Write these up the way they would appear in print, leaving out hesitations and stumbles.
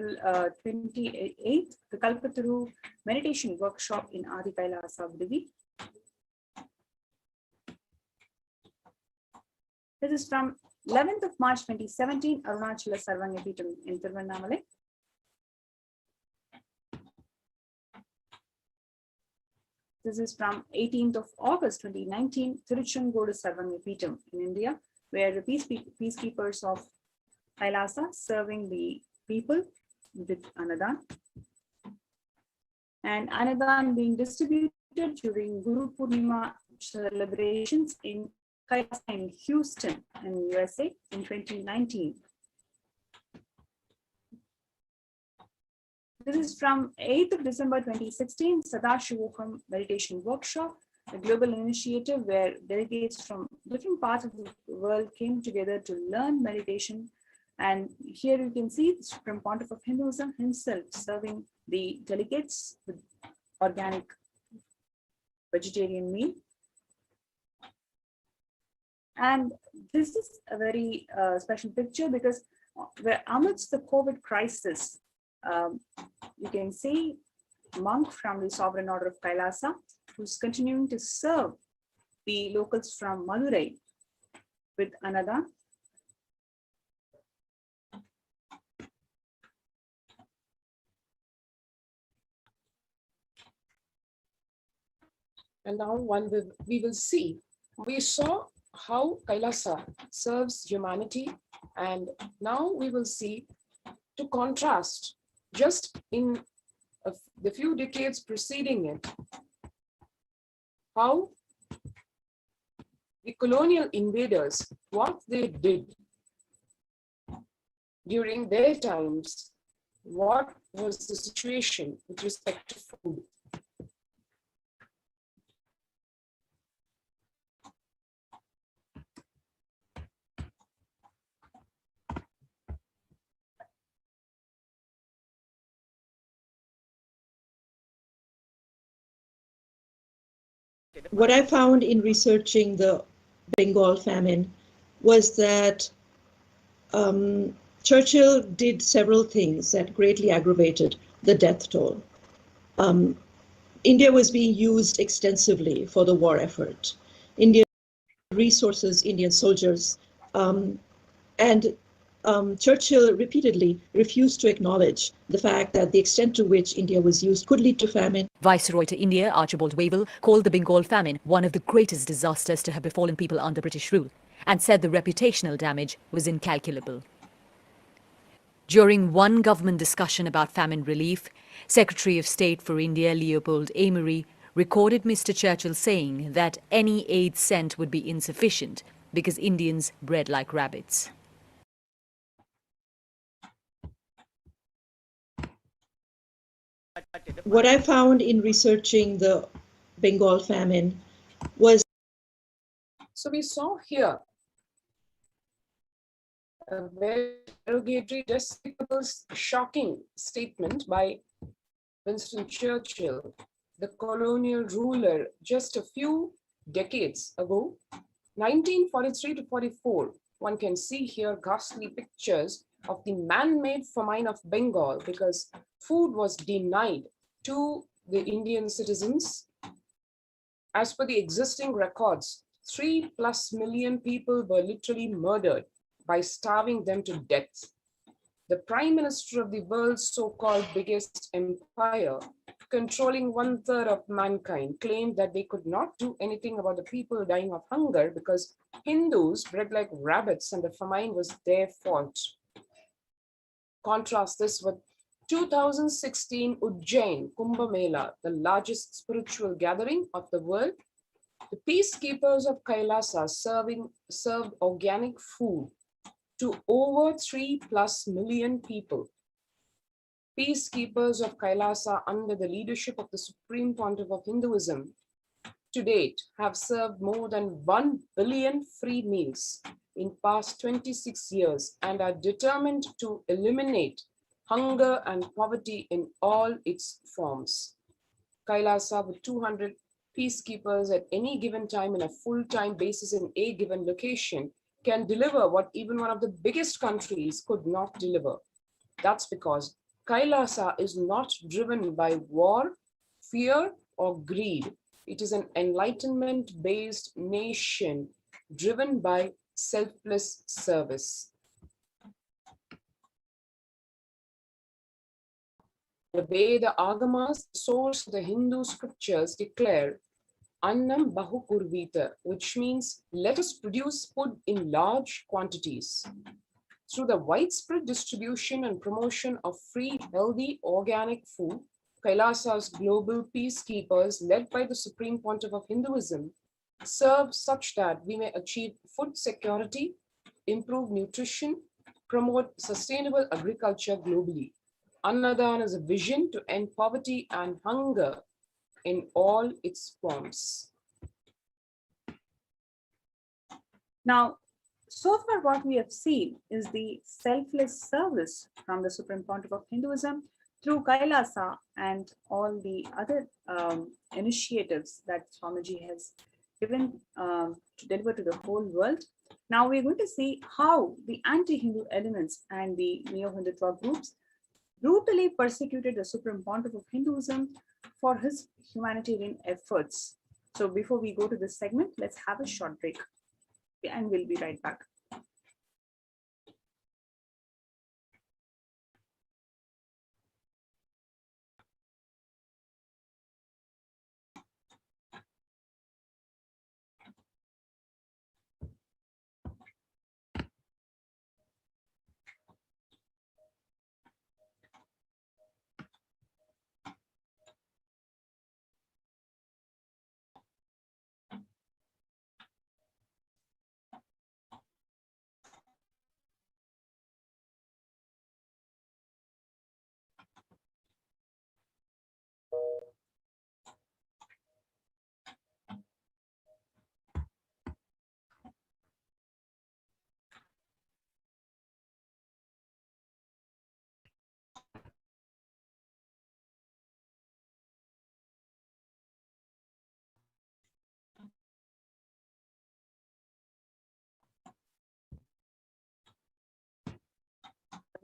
April 28th, the Kalpataru meditation workshop in Adi Kailasa, Vidivi. This is from 11th of March 2017, Arunachala Sarvanyapeetham in Tiruvannamalai. This is from 18th of August 2019, Tiruchengodu Sarvanyapeetham in India, where the peacekeepers of Kailasa serving the people with Anadan. And Anadan being distributed during Guru Purnima celebrations in Kailasa in Houston in USA in 2019. This is from 8th of December 2016, Akashic meditation workshop, a global initiative where delegates from different parts of the world came together to learn meditation. And here you can see from Pontiff of Hinduism himself serving the delegates with organic vegetarian meal. And this is a very special picture because we're amidst the COVID crisis. You can see a monk from the Sovereign Order of Kailasa who's continuing to serve the locals from Madurai with Anadan. And now we will see, we saw how Kailasa serves humanity, and now we will see, to contrast, just in the few decades preceding it, how the colonial invaders, what they did during their times, what was the situation with respect to food. What I found in researching the Bengal famine was that Churchill did several things that greatly aggravated the death toll. India was being used extensively for the war effort. Indian resources, Indian soldiers, and Churchill repeatedly refused to acknowledge the fact that the extent to which India was used could lead to famine. Viceroy to India, Archibald Wavell, called the Bengal famine one of the greatest disasters to have befallen people under British rule and said the reputational damage was incalculable. During one government discussion about famine relief, Secretary of State for India Leopold Amery recorded Mr. Churchill saying that any aid sent would be insufficient because Indians bred like rabbits. What I found in researching the Bengal famine was... So we saw here a very derogatory, despicable, shocking statement by Winston Churchill, the colonial ruler, just a few decades ago, 1943 to 44. One can see here ghastly pictures of the man-made famine of Bengal because food was denied to the Indian citizens. As per the existing records, 3+ million people were literally murdered by starving them to death. The Prime Minister of the world's so-called biggest empire, controlling 1/3 of mankind, claimed that they could not do anything about the people dying of hunger because Hindus bred like rabbits and the famine was their fault. Contrast this with 2016 Ujjain Kumbh Mela, the largest spiritual gathering of the world. The peacekeepers of Kailasa served organic food to over 3+ million people. Peacekeepers of Kailasa, under the leadership of the Supreme Pontiff of Hinduism, to date have served more than 1 billion free meals in past 26 years and are determined to eliminate hunger and poverty in all its forms. Kailasa, with 200 peacekeepers at any given time in a full-time basis in a given location, can deliver what even one of the biggest countries could not deliver. That's because Kailasa is not driven by war, fear, or greed. It is an enlightenment-based nation driven by selfless service. The way the Agamas, source of the Hindu scriptures, declare Annam Bahu Kurvita, which means let us produce food in large quantities. Through the widespread distribution and promotion of free, healthy, organic food, Kailasa's global peacekeepers, led by the Supreme Pontiff of Hinduism, serve such that we may achieve food security, improve nutrition, promote sustainable agriculture globally. Annadan is a vision to end poverty and hunger in all its forms. Now, so far what we have seen is the selfless service from the Supreme Pontiff of Hinduism through Kailasa and all the other initiatives that Swamiji has given to deliver to the whole world. Now we're going to see how the anti-Hindu elements and the Neo-Hindutva groups brutally persecuted the Supreme Pontiff of Hinduism for his humanitarian efforts. So before we go to this segment, let's have a short break and we'll be right back.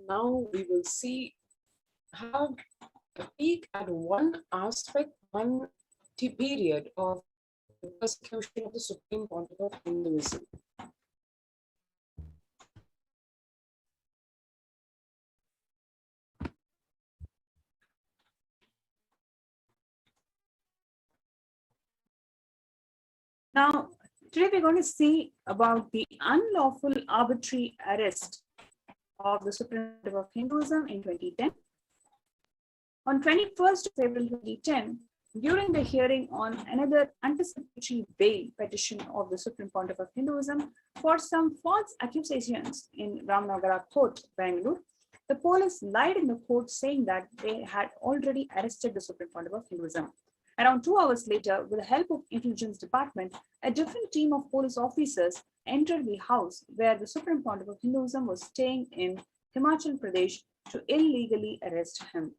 Now we will have a peek at one aspect, one period of the persecution of the Supreme Pontiff of Hinduism. Now, today we're going to see about the unlawful arbitrary arrest of the Supreme Pontiff of Hinduism in 2010. On 21st of April 2010, during the hearing on another anticipatory bail petition of the Supreme Pontiff of Hinduism for some false accusations in Ramnagara Court, Bangalore, the police lied in the court saying that they had already arrested the Supreme Pontiff of Hinduism. Around 2 hours later, with the help of Intelligence Department, a different team of police officers entered the house where the Supreme Pontiff of Hinduism was staying in Himachal Pradesh to illegally arrest him.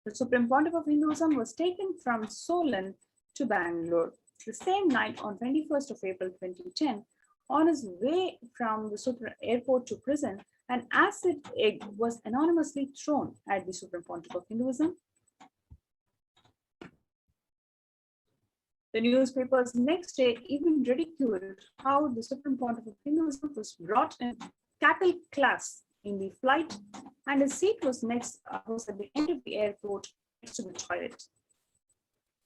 The Supreme Pontiff of Hinduism was taken from Solan to Bangalore. The same night, on 21st of April 2010, on his way from the airport to prison, an acid egg was anonymously thrown at the Supreme Pontiff of Hinduism. The newspapers next day even ridiculed how the Supreme Pontiff of Hinduism was brought in cattle class in the flight, and his seat was at the end of the airport next to the toilet.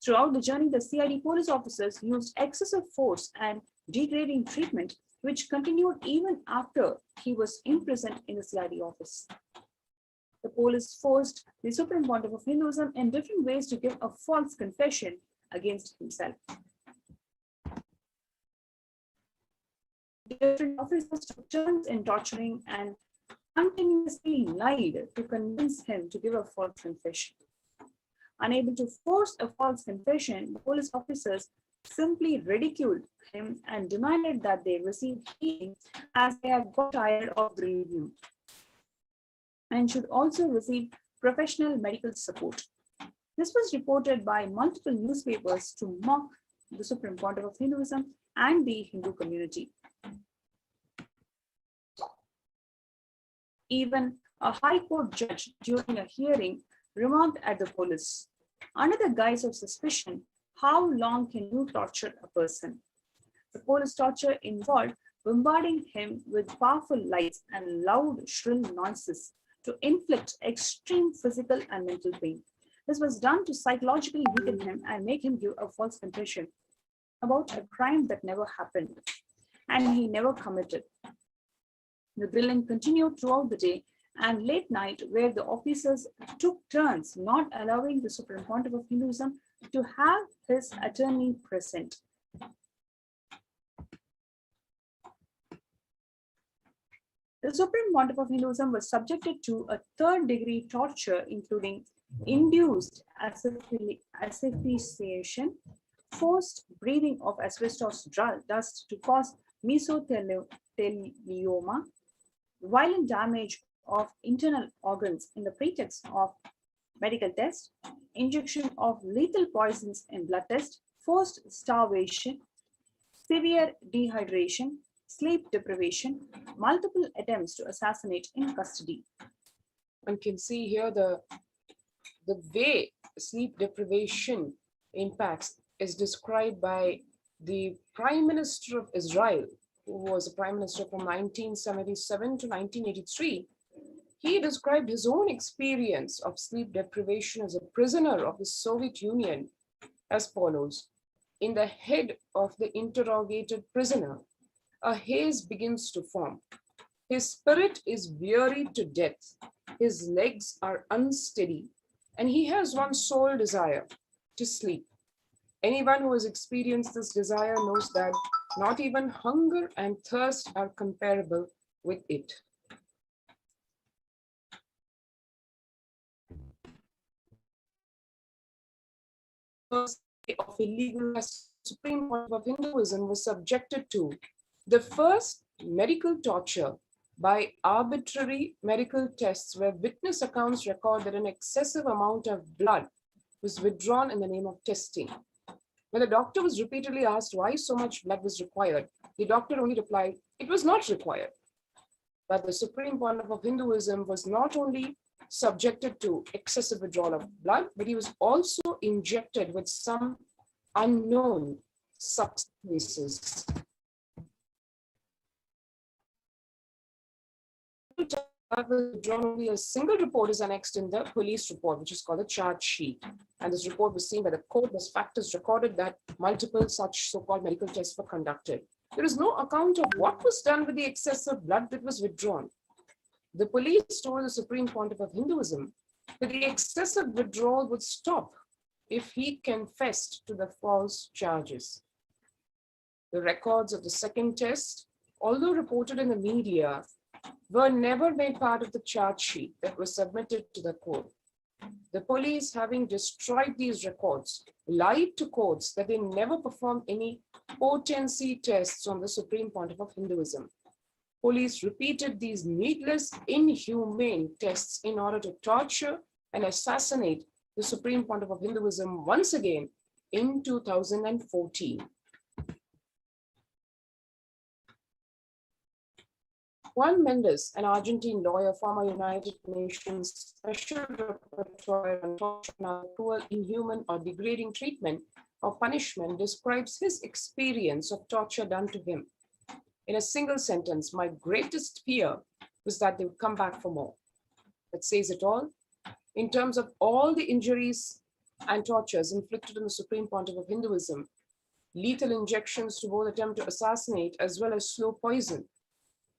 Throughout the journey, the CID police officers used excessive force and degrading treatment, which continued even after he was imprisoned in the CID office. The police forced the Supreme Pontiff of Hinduism in different ways to give a false confession against himself. Different officers took turns in torturing and continuously lied to convince him to give a false confession. Unable to force a false confession, the police officers simply ridiculed him and demanded that they receive healing as they had got tired of the review and should also receive professional medical support. This was reported by multiple newspapers to mock the Supreme Pontiff of Hinduism and the Hindu community. Even a High Court judge during a hearing remarked at the police, under the guise of suspicion, how long can you torture a person? The police torture involved bombarding him with powerful lights and loud, shrill noises to inflict extreme physical and mental pain. This was done to psychologically weaken him and make him give a false confession about a crime that never happened and he never committed. The drilling continued throughout the day and late night, where the officers took turns not allowing the Supreme Pontiff of Hinduism to have his attorney present. The Supreme Pontiff of Hinduism was subjected to a third-degree torture, including induced asphyxiation, forced breathing of asbestos dust to cause mesothelioma, violent damage of internal organs in the pretext of medical tests, injection of lethal poisons in blood tests, forced starvation, severe dehydration, sleep deprivation, multiple attempts to assassinate in custody. One can see here the way sleep deprivation impacts is described by the Prime Minister of Israel, who was a Prime Minister from 1977 to 1983. He described his own experience of sleep deprivation as a prisoner of the Soviet Union as follows. In the head of the interrogated prisoner, a haze begins to form. His spirit is wearied to death. His legs are unsteady, and he has one sole desire, to sleep. Anyone who has experienced this desire knows that not even hunger and thirst are comparable with it. First day of illegal arrest, Supreme Court of Hinduism was subjected to the first medical torture by arbitrary medical tests, where witness accounts record that an excessive amount of blood was withdrawn in the name of testing. When the doctor was repeatedly asked why so much blood was required, the doctor only replied, it was not required. But the Supreme Pontiff of Hinduism was not only subjected to excessive withdrawal of blood, but he was also injected with some unknown substances. Only a single report is annexed in the police report, which is called a charge sheet. And this report was seen by the court as factors recorded that multiple such so-called medical tests were conducted. There is no account of what was done with the excessive blood that was withdrawn. The police told the Supreme Pontiff of Hinduism that the excessive withdrawal would stop if he confessed to the false charges. The records of the second test, although reported in the media, were never made part of the charge sheet that was submitted to the court. The police, having destroyed these records, lied to courts that they never performed any potency tests on the Supreme Pontiff of Hinduism. Police repeated these needless, inhumane tests in order to torture and assassinate the Supreme Pontiff of Hinduism once again in 2014. Juan Mendes, an Argentine lawyer, former United Nations Special Rapporteur on torture and cruel, inhuman, or degrading treatment or punishment, describes his experience of torture done to him. In a single sentence, my greatest fear was that they would come back for more. That says it all. In terms of all the injuries and tortures inflicted on the Supreme Pontiff of Hinduism, lethal injections to both attempt to assassinate as well as slow poison,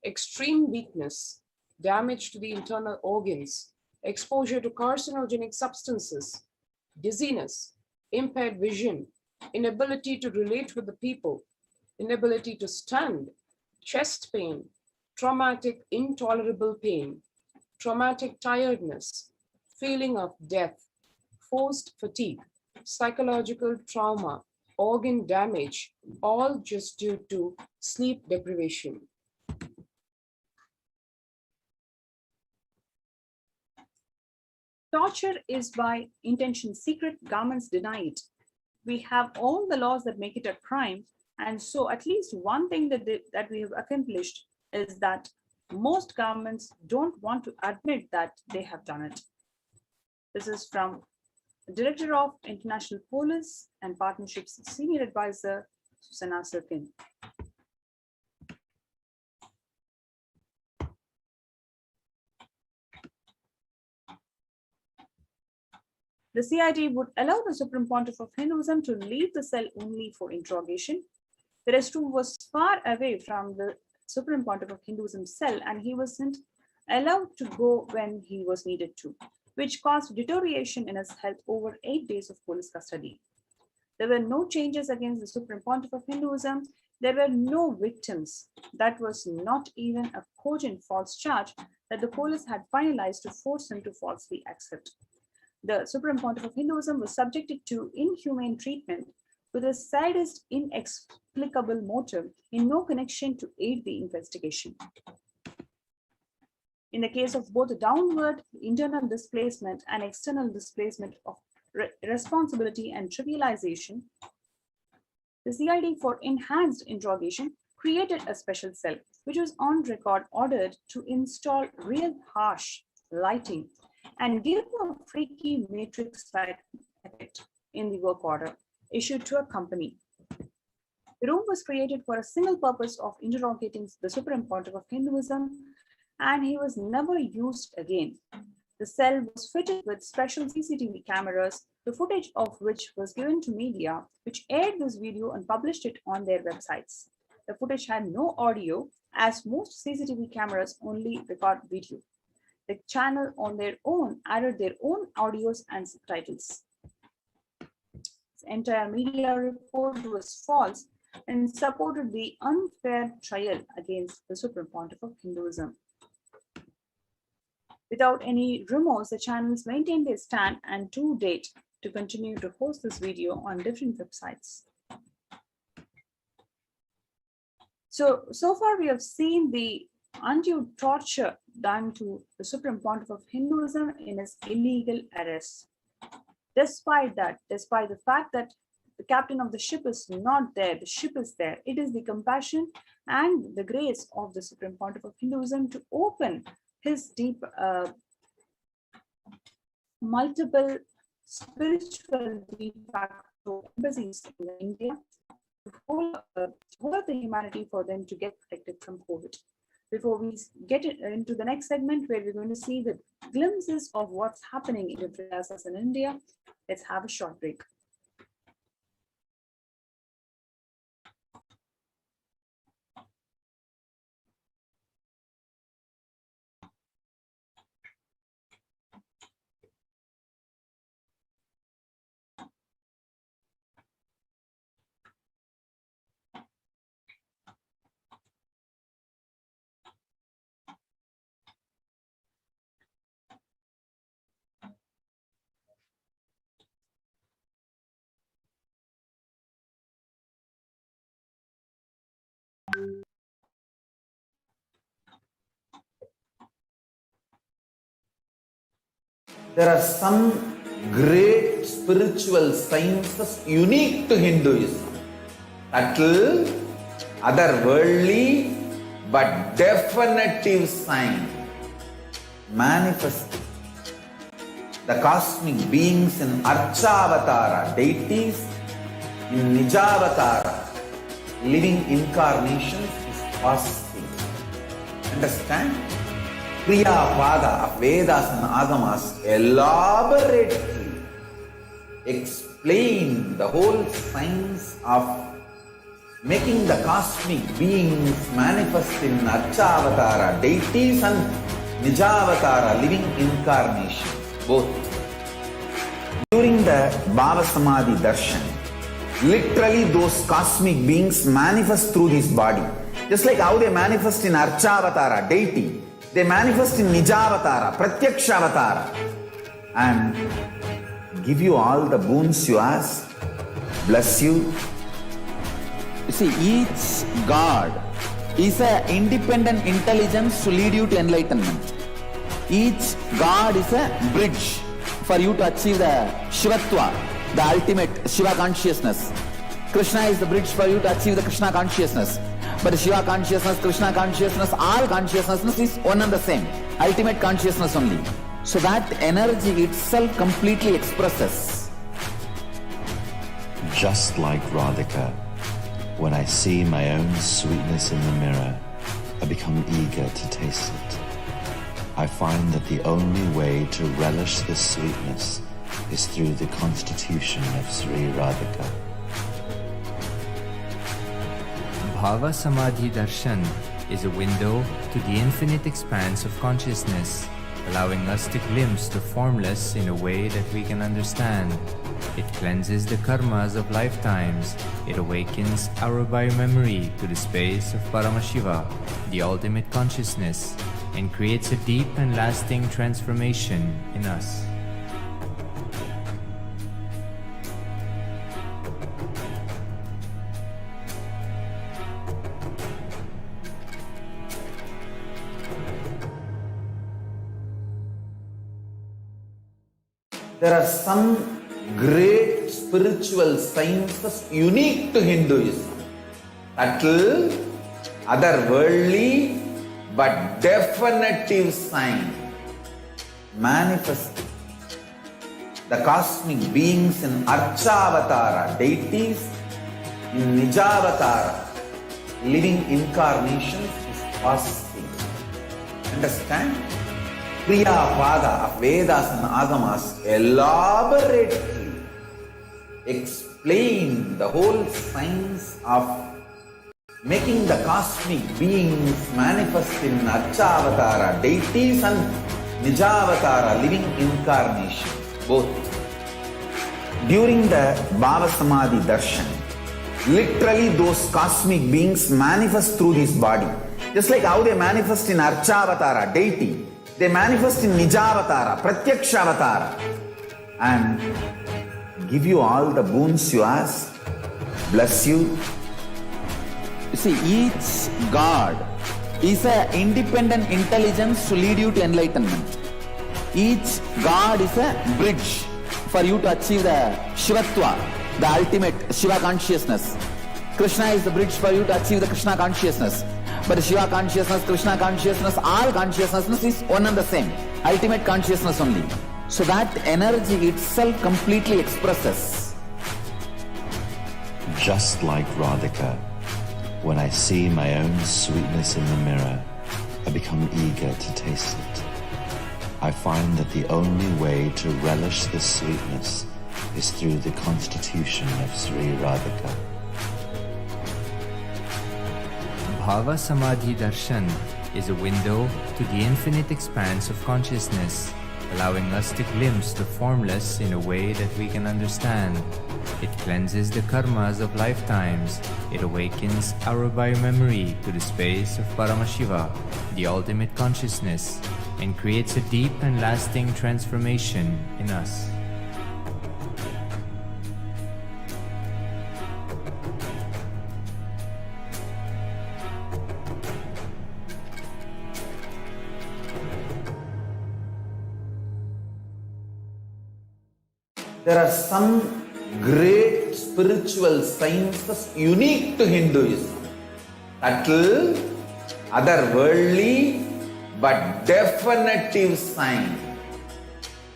extreme weakness, damage to the internal organs, exposure to carcinogenic substances, dizziness, impaired vision, inability to relate with the people, inability to stand, chest pain, traumatic intolerable pain, traumatic tiredness, feeling of death, forced fatigue, psychological trauma, organ damage, all just due to sleep deprivation. Torture is by intention secret, governments deny it. We have all the laws that make it a crime, and so at least one thing that we have accomplished is that most governments don't want to admit that they have done it. This is from Director of International Police and Partnerships Senior Advisor, Susanna Sirkin. The CID would allow the Supreme Pontiff of Hinduism to leave the cell only for interrogation. The restroom was far away from the Supreme Pontiff of Hinduism's cell, and he wasn't allowed to go when he was needed to, which caused deterioration in his health over 8 days of police custody. There were no changes against the Supreme Pontiff of Hinduism. There were no victims. That was not even a cogent false charge that the police had finalized to force him to falsely accept. The Supreme Pontiff of Hinduism was subjected to inhumane treatment with a sadist, inexplicable motive in no connection to aid the investigation. In the case of both the downward internal displacement and external displacement of responsibility and trivialization, the CID for enhanced interrogation created a special cell, which was on record ordered to install real harsh lighting and give a freaky matrix-like effect in the work order issued to a company. The room was created for a single purpose of interrogating the Supreme Pontiff of Hinduism, and he was never used again. The cell was fitted with special CCTV cameras, the footage of which was given to media, which aired this video and published it on their websites. The footage had no audio, as most CCTV cameras only record video. The channel on their own added their own audios and subtitles. This entire media report was false and supported the unfair trial against the Supreme Pontiff of Hinduism. Without any remorse, the channels maintained their stand and to date to continue to host this video on different websites. So far we have seen the undue torture done to the Supreme Pontiff of Hinduism in his illegal arrest. Despite the fact that the captain of the ship is not there, the ship is there. It is the compassion and the grace of the Supreme Pontiff of Hinduism to open his deep, multiple spiritual de facto embassies in India to hold the humanity for them to get protected from COVID. Before we get into the next segment, where we're going to see the glimpses of what's happening in different places in India, let's have a short break. There are some great spiritual sciences unique to Hinduism. Subtle, otherworldly, but definitive sign. Manifesting the cosmic beings in Archavatara, deities, in Nijavatara, living incarnations is possible. Understand? Kriya Pada of Vedas and Agamas elaborately explain the whole science of making the cosmic beings manifest in Archavatara, deities, and Nijavatara, living incarnations, both. During the Bhava Samadhi Darshan, literally those cosmic beings manifest through his body. Just like how they manifest in Archavatara, deity, they manifest in Nijavatara, Pratyakshavatara, and give you all the boons you ask, bless you. You see, each God is an independent intelligence to lead you to enlightenment. Each God is a bridge for you to achieve the Shivatva, the ultimate Shiva consciousness. Krishna is the bridge for you to achieve the Krishna consciousness. But Shiva consciousness, Krishna consciousness, all consciousness is one and the same. Ultimate consciousness only. So that energy itself completely expresses. Just like Radhika, when I see my own sweetness in the mirror, I become eager to taste it. I find that the only way to relish this sweetness is through the constitution of Sri Radhika. Bhava Samadhi Darshan is a window to the infinite expanse of consciousness, allowing us to glimpse the formless in a way that we can understand. It cleanses the karmas of lifetimes. It awakens our biomemory to the space of Paramashiva, the ultimate consciousness, and creates a deep and lasting transformation in us. There are some great spiritual sciences unique to Hinduism. Subtle, otherworldly, but definitive sign. Manifesting the cosmic beings in Archavatara, deities in Nijavatara, living incarnations is possible. Understand? Kriya Pada of Vedas and Agamas elaborately explain the whole science of making the cosmic beings manifest in Archavatara, deities and Nijavatara, living incarnations, both. During the Bhava Samadhi Darshan, literally those cosmic beings manifest through this body. Just like how they manifest in Archavatara, deity, they manifest in Nijavatara, Pratyakshavatara, and give you all the boons you ask, bless you. You see, each God is an independent intelligence to lead you to enlightenment. Each God is a bridge for you to achieve the Shivatva, the ultimate Shiva consciousness. Krishna is the bridge for you to achieve the Krishna consciousness. But Shiva consciousness, Krishna consciousness, all consciousness is one and the same. Ultimate consciousness only. So that energy itself completely expresses. Just like Radhika, when I see my own sweetness in the mirror, I become eager to taste it. I find that the only way to relish this sweetness is through the constitution of Sri Radhika. Bhava Samadhi Darshan is a window to the infinite expanse of consciousness, allowing us to glimpse the formless in a way that we can understand. It cleanses the karmas of lifetimes. It awakens our biomemory to the space of Paramashiva, the ultimate consciousness, and creates a deep and lasting transformation in us. There are some great spiritual sciences unique to Hinduism. Subtle, otherworldly, but definitive sign.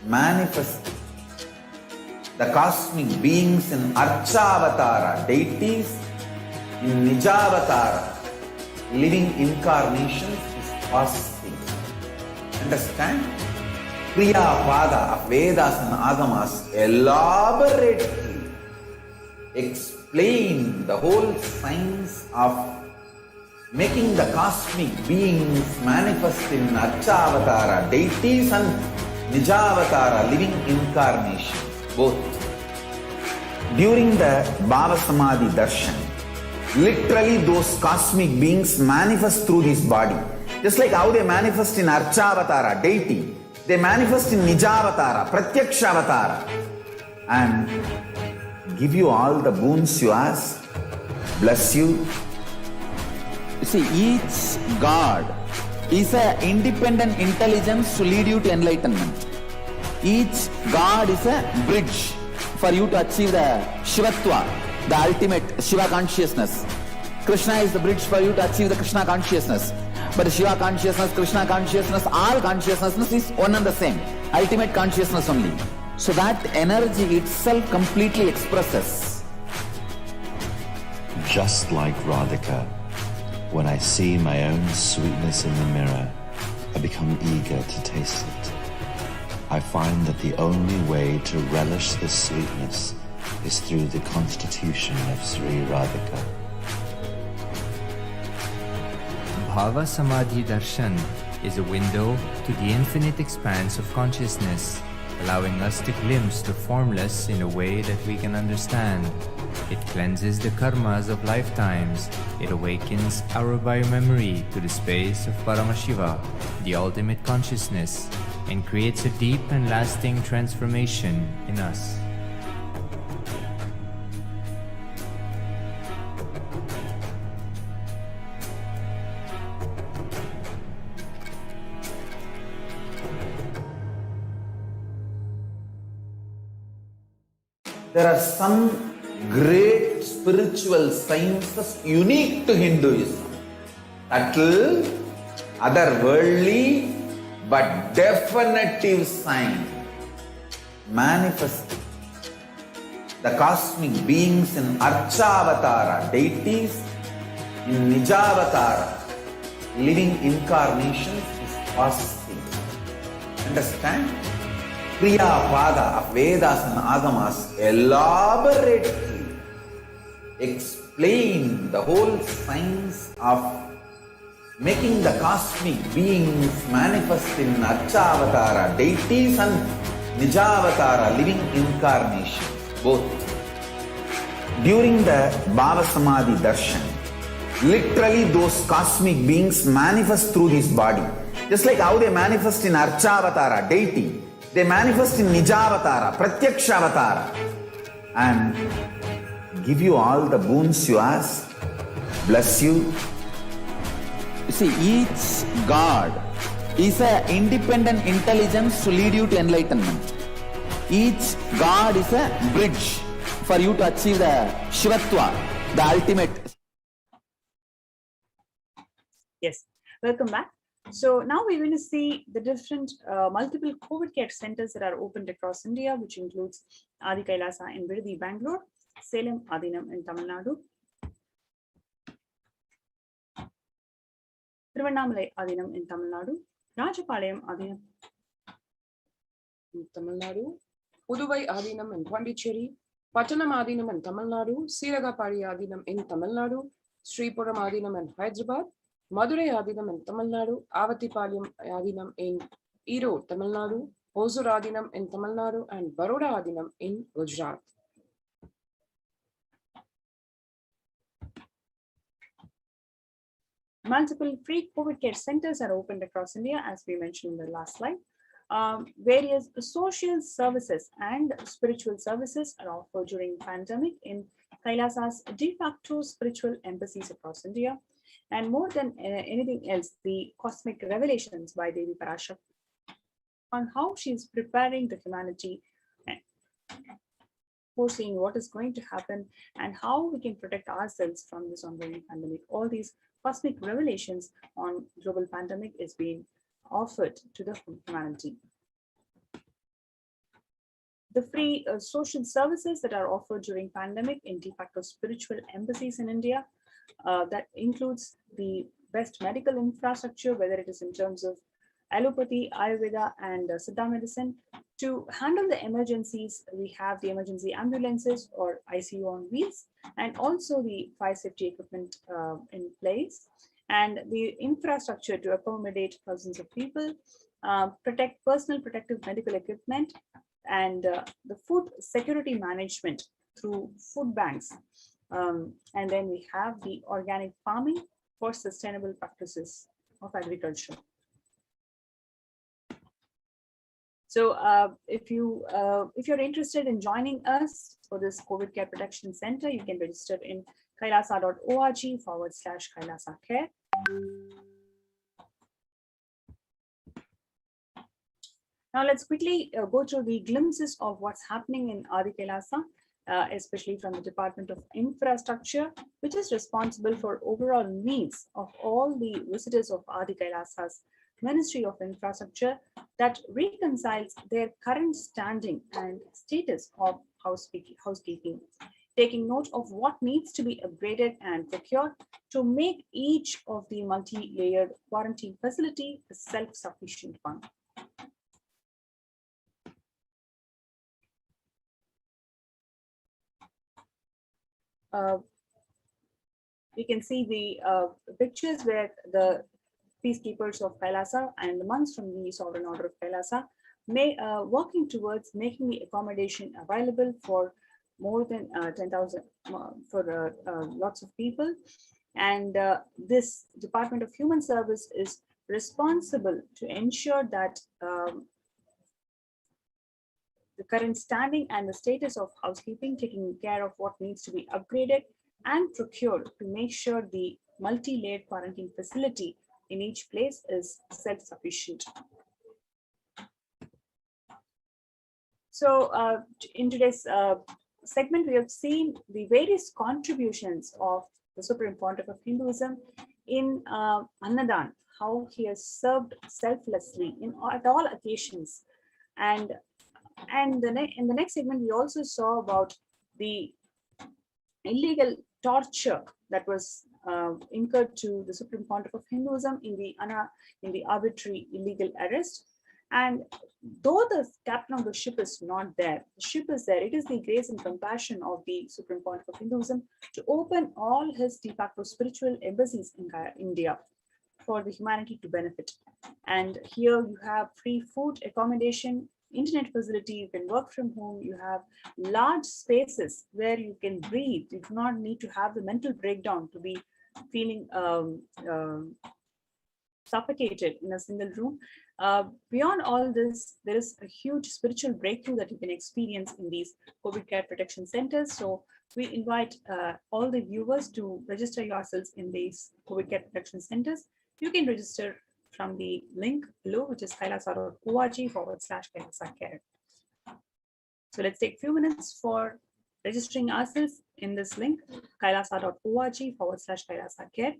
Manifesting the cosmic beings in Archavatara, deities in Nijavatara, living incarnations is possible. Understand? Kriya Pada of Vedas and Agamas elaborately explain the whole science of making the cosmic beings manifest in Archavatara, deities and Nijavatara, living incarnations, both. During the Bhava Samadhi Darshan, literally those cosmic beings manifest through this body. Just like how they manifest in Archavatara, deity, they manifest in Nijavatara, Pratyakshavatara, and give you all the boons you ask, bless you. You see, each God is an independent intelligence to lead you to enlightenment. Each God is a bridge for you to achieve the Shivatva, the ultimate Shiva consciousness. Krishna is the bridge for you to achieve the Krishna consciousness. But the Shiva consciousness, Krishna consciousness, all consciousness is one and the same. Ultimate consciousness only. So that energy itself completely expresses. Just like Radhika, when I see my own sweetness in the mirror, I become eager to taste it. I find that the only way to relish this sweetness is through the constitution of Sri Radhika. Bhava Samadhi Darshan is a window to the infinite expanse of consciousness, allowing us to glimpse the formless in a way that we can understand. It cleanses the karmas of lifetimes. It awakens our biomemory to the space of Paramashiva, the ultimate consciousness, and creates a deep and lasting transformation in us. There are some great spiritual sciences unique to Hinduism. Subtle, otherworldly, but definitive sign. Manifesting the cosmic beings in Archavatara, deities in Nijavatara, living incarnations is possible. Understand? Kriya Pada of Vedas and Agamas elaborately explain the whole science of making the cosmic beings manifest in Archavatara, deities and Nijavatara, living incarnations, both. During the Bhava Samadhi Darshan, literally those cosmic beings manifest through this body. Just like how they manifest in Archavatara, deity, they manifest in Nijavatara, Pratyakshavatara, and give you all the boons you ask, bless you. You see, each God is an independent intelligence to lead you to enlightenment. Each God is a bridge for you to achieve the Shivatva, the ultimate. Yes, welcome back. So now we're going to see the different multiple COVID care centers that are opened across India, which includes Adi Kailasa in Virdi, Bangalore, Salem Adinam in Tamil Nadu, Tiruvannamalai Adinam in Tamil Nadu, Rajapalayam Adinam in Tamil Nadu, Puduvai Adinam in Pondicherry, Pattanam Adinam in Tamil Nadu, Siragapadi Adinam in Tamil Nadu, Sripuram Adinam in Hyderabad, Madurai Adinam in Tamil Nadu, Avatipalayam Adinam in Erode, Tamil Nadu, Hosur Adinam in Tamil Nadu, and Baroda Adinam in Gujarat. Multiple free COVID care centers are opened across India, as we mentioned in the last slide. Various social services and spiritual services are offered during pandemic in Kailasa's de facto spiritual embassies across India. And more than anything else, the cosmic revelations by Devi Parashakti on how she is preparing the humanity, foreseeing what is going to happen and how we can protect ourselves from this ongoing pandemic. All these cosmic revelations on global pandemic is being offered to the humanity. The free social services that are offered during pandemic in de facto spiritual embassies in India, that includes the best medical infrastructure, whether it is in terms of allopathy, Ayurveda, and Siddha medicine. To handle the emergencies, we have the emergency ambulances or ICU on wheels, and also the fire safety equipment in place, and the infrastructure to accommodate thousands of people, protect personal protective medical equipment, and the food security management through food banks. And then we have the organic farming for sustainable practices of agriculture. So if you're interested in joining us for this COVID Care Protection Center, you can register in kailasa.org/Kailasa Care. Now let's quickly go through the glimpses of what's happening in Adi Kailasa. especially from the Department of Infrastructure, which is responsible for overall needs of all the visitors of Adi Kailasa's Ministry of Infrastructure, that reconciles their current standing and status of housekeeping, taking note of what needs to be upgraded and procured to make each of the multi-layered quarantine facility a self-sufficient one. We can see the pictures where the peacekeepers of Kailasa and the monks from the Sovereign Order of Kailasa working towards making the accommodation available for more than 10,000 for lots of people. And this Department of Human Service is responsible to ensure that the current standing and the status of housekeeping, taking care of what needs to be upgraded and procured to make sure the multi-layered quarantine facility in each place is self-sufficient. So in today's segment, we have seen the various contributions of the Supreme Pontiff of Hinduism in Annadan, how he has served selflessly at all occasions. And in the next segment, we also saw about the illegal torture that was incurred to the Supreme Pontiff of Hinduism in the arbitrary illegal arrest. And though the captain of the ship is not there, the ship is there. It is the grace and compassion of the Supreme Pontiff of Hinduism to open all his de facto spiritual embassies in India for the humanity to benefit. And here you have free food, accommodation, internet facility, you can work from home, you have large spaces where you can breathe. You do not need to have the mental breakdown to be feeling suffocated in a single room. Beyond all this, there is a huge spiritual breakthrough that you can experience in these COVID care protection centers. So we invite all the viewers to register yourselves in these COVID care protection centers. You can register from the link below, which is kailasa.org/Kailasa-Care. So let's take a few minutes for registering ourselves in this link, kailasa.org/Kailasa-Care.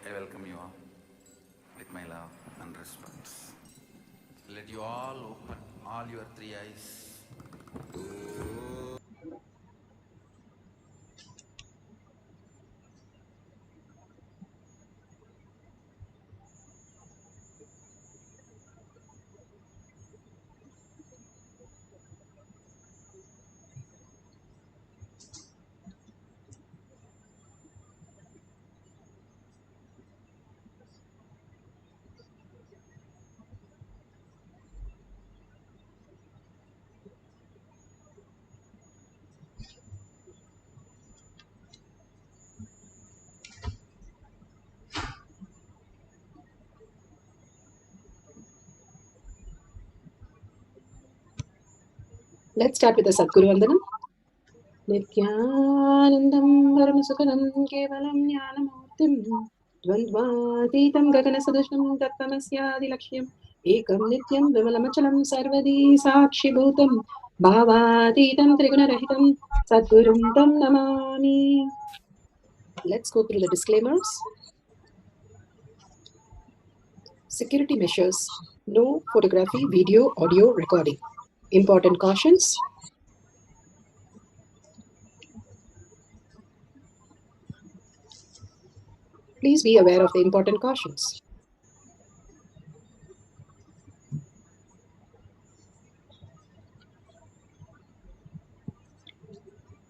I welcome you all with my love and respect. Let you all open all your three eyes. Let's start with the Sadguru Vandanam. Nithyanandam Paramashivoham Kevalam Jnanamurtim Dvandvatitam Gaganasadushnam Tattamasyadi Lakshyam एकं नित्यं विमलमचलं सर्वदी साक्षिभूतं भावातीतं त्रिगुणरहितं सद्गुरुं तं Namami. Let's go through the disclaimers. Security measures: no photography, video, audio recording. Important cautions: please be aware of the important cautions.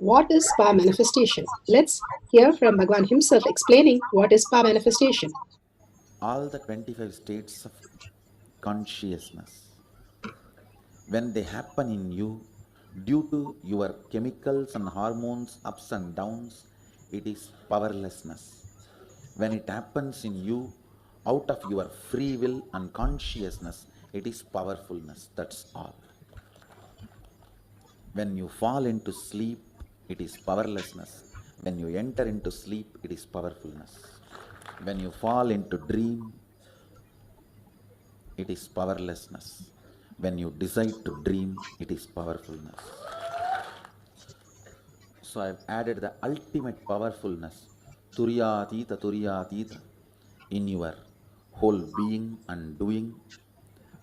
What is power manifestation? Let's hear from Bhagwan himself explaining what is power manifestation. All the 25 states of consciousness, when they happen in you, due to your chemicals and hormones ups and downs, it is powerlessness. When it happens in you, out of your free will and consciousness, it is powerfulness. That's all. When you fall into sleep, it is powerlessness. When you enter into sleep, it is powerfulness. When you fall into dream, it is powerlessness. When you decide to dream, it is powerfulness. So I've added the ultimate powerfulness, Turyatita, in your whole being and doing.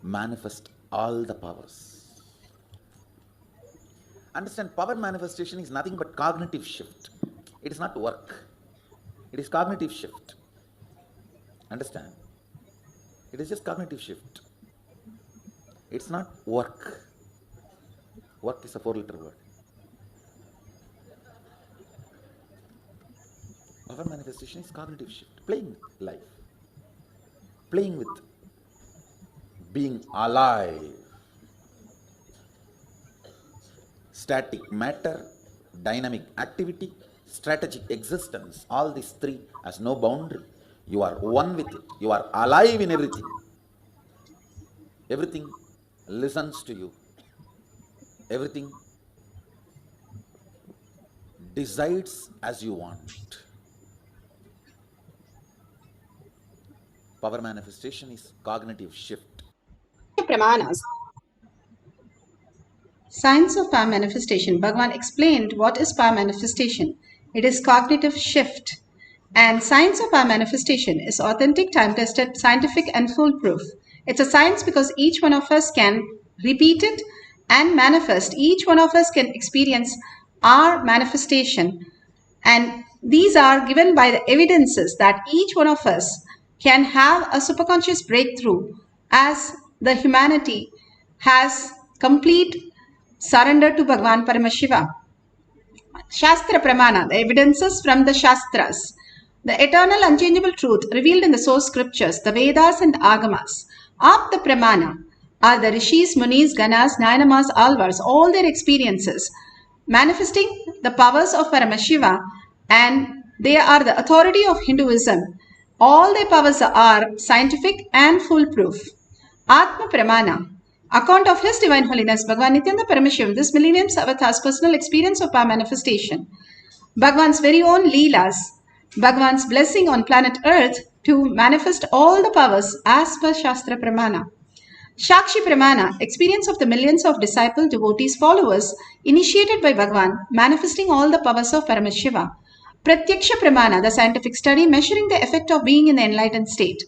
Manifest all the powers. Understand, power manifestation is nothing but cognitive shift. It is not work. It is cognitive shift. Understand? It is just cognitive shift. It's not work. Work is a 4-letter word. Power manifestation is cognitive shift. Playing with life. Playing with being alive. Static matter, dynamic activity, strategic existence. All these three has no boundary. You are one with it. You are alive in everything. Everything listens to you. Everything decides as you want. Power manifestation is cognitive shift. Pramanas. Science of power manifestation. Bhagavan explained what is power manifestation. It is cognitive shift. And science of power manifestation is authentic, time-tested, scientific, and foolproof. It's a science because each one of us can repeat it and manifest. Each one of us can experience our manifestation. And these are given by the evidences that each one of us can have a superconscious breakthrough as the humanity has complete surrender to Bhagwan Paramashiva. Shastra Pramana, the evidences from the Shastras, the eternal unchangeable truth revealed in the source scriptures, the Vedas and Agamas. Of the Pramana are the Rishis, Munis, Ganas, Nayanamas, Alvars, all their experiences, manifesting the powers of Paramashiva, and they are the authority of Hinduism. All their powers are scientific and foolproof. Atma Pramana, account of His Divine Holiness Bhagavan Nithyananda Paramashivam, this millennium's avatar's personal experience of power manifestation. Bhagavan's very own Leelas, Bhagavan's blessing on planet Earth to manifest all the powers as per Shastra Pramana. Shakshi Pramana, experience of the millions of disciple, devotees, followers initiated by Bhagavan, manifesting all the powers of Paramashiva. Pratyaksha Pramana, the scientific study measuring the effect of being in the enlightened state.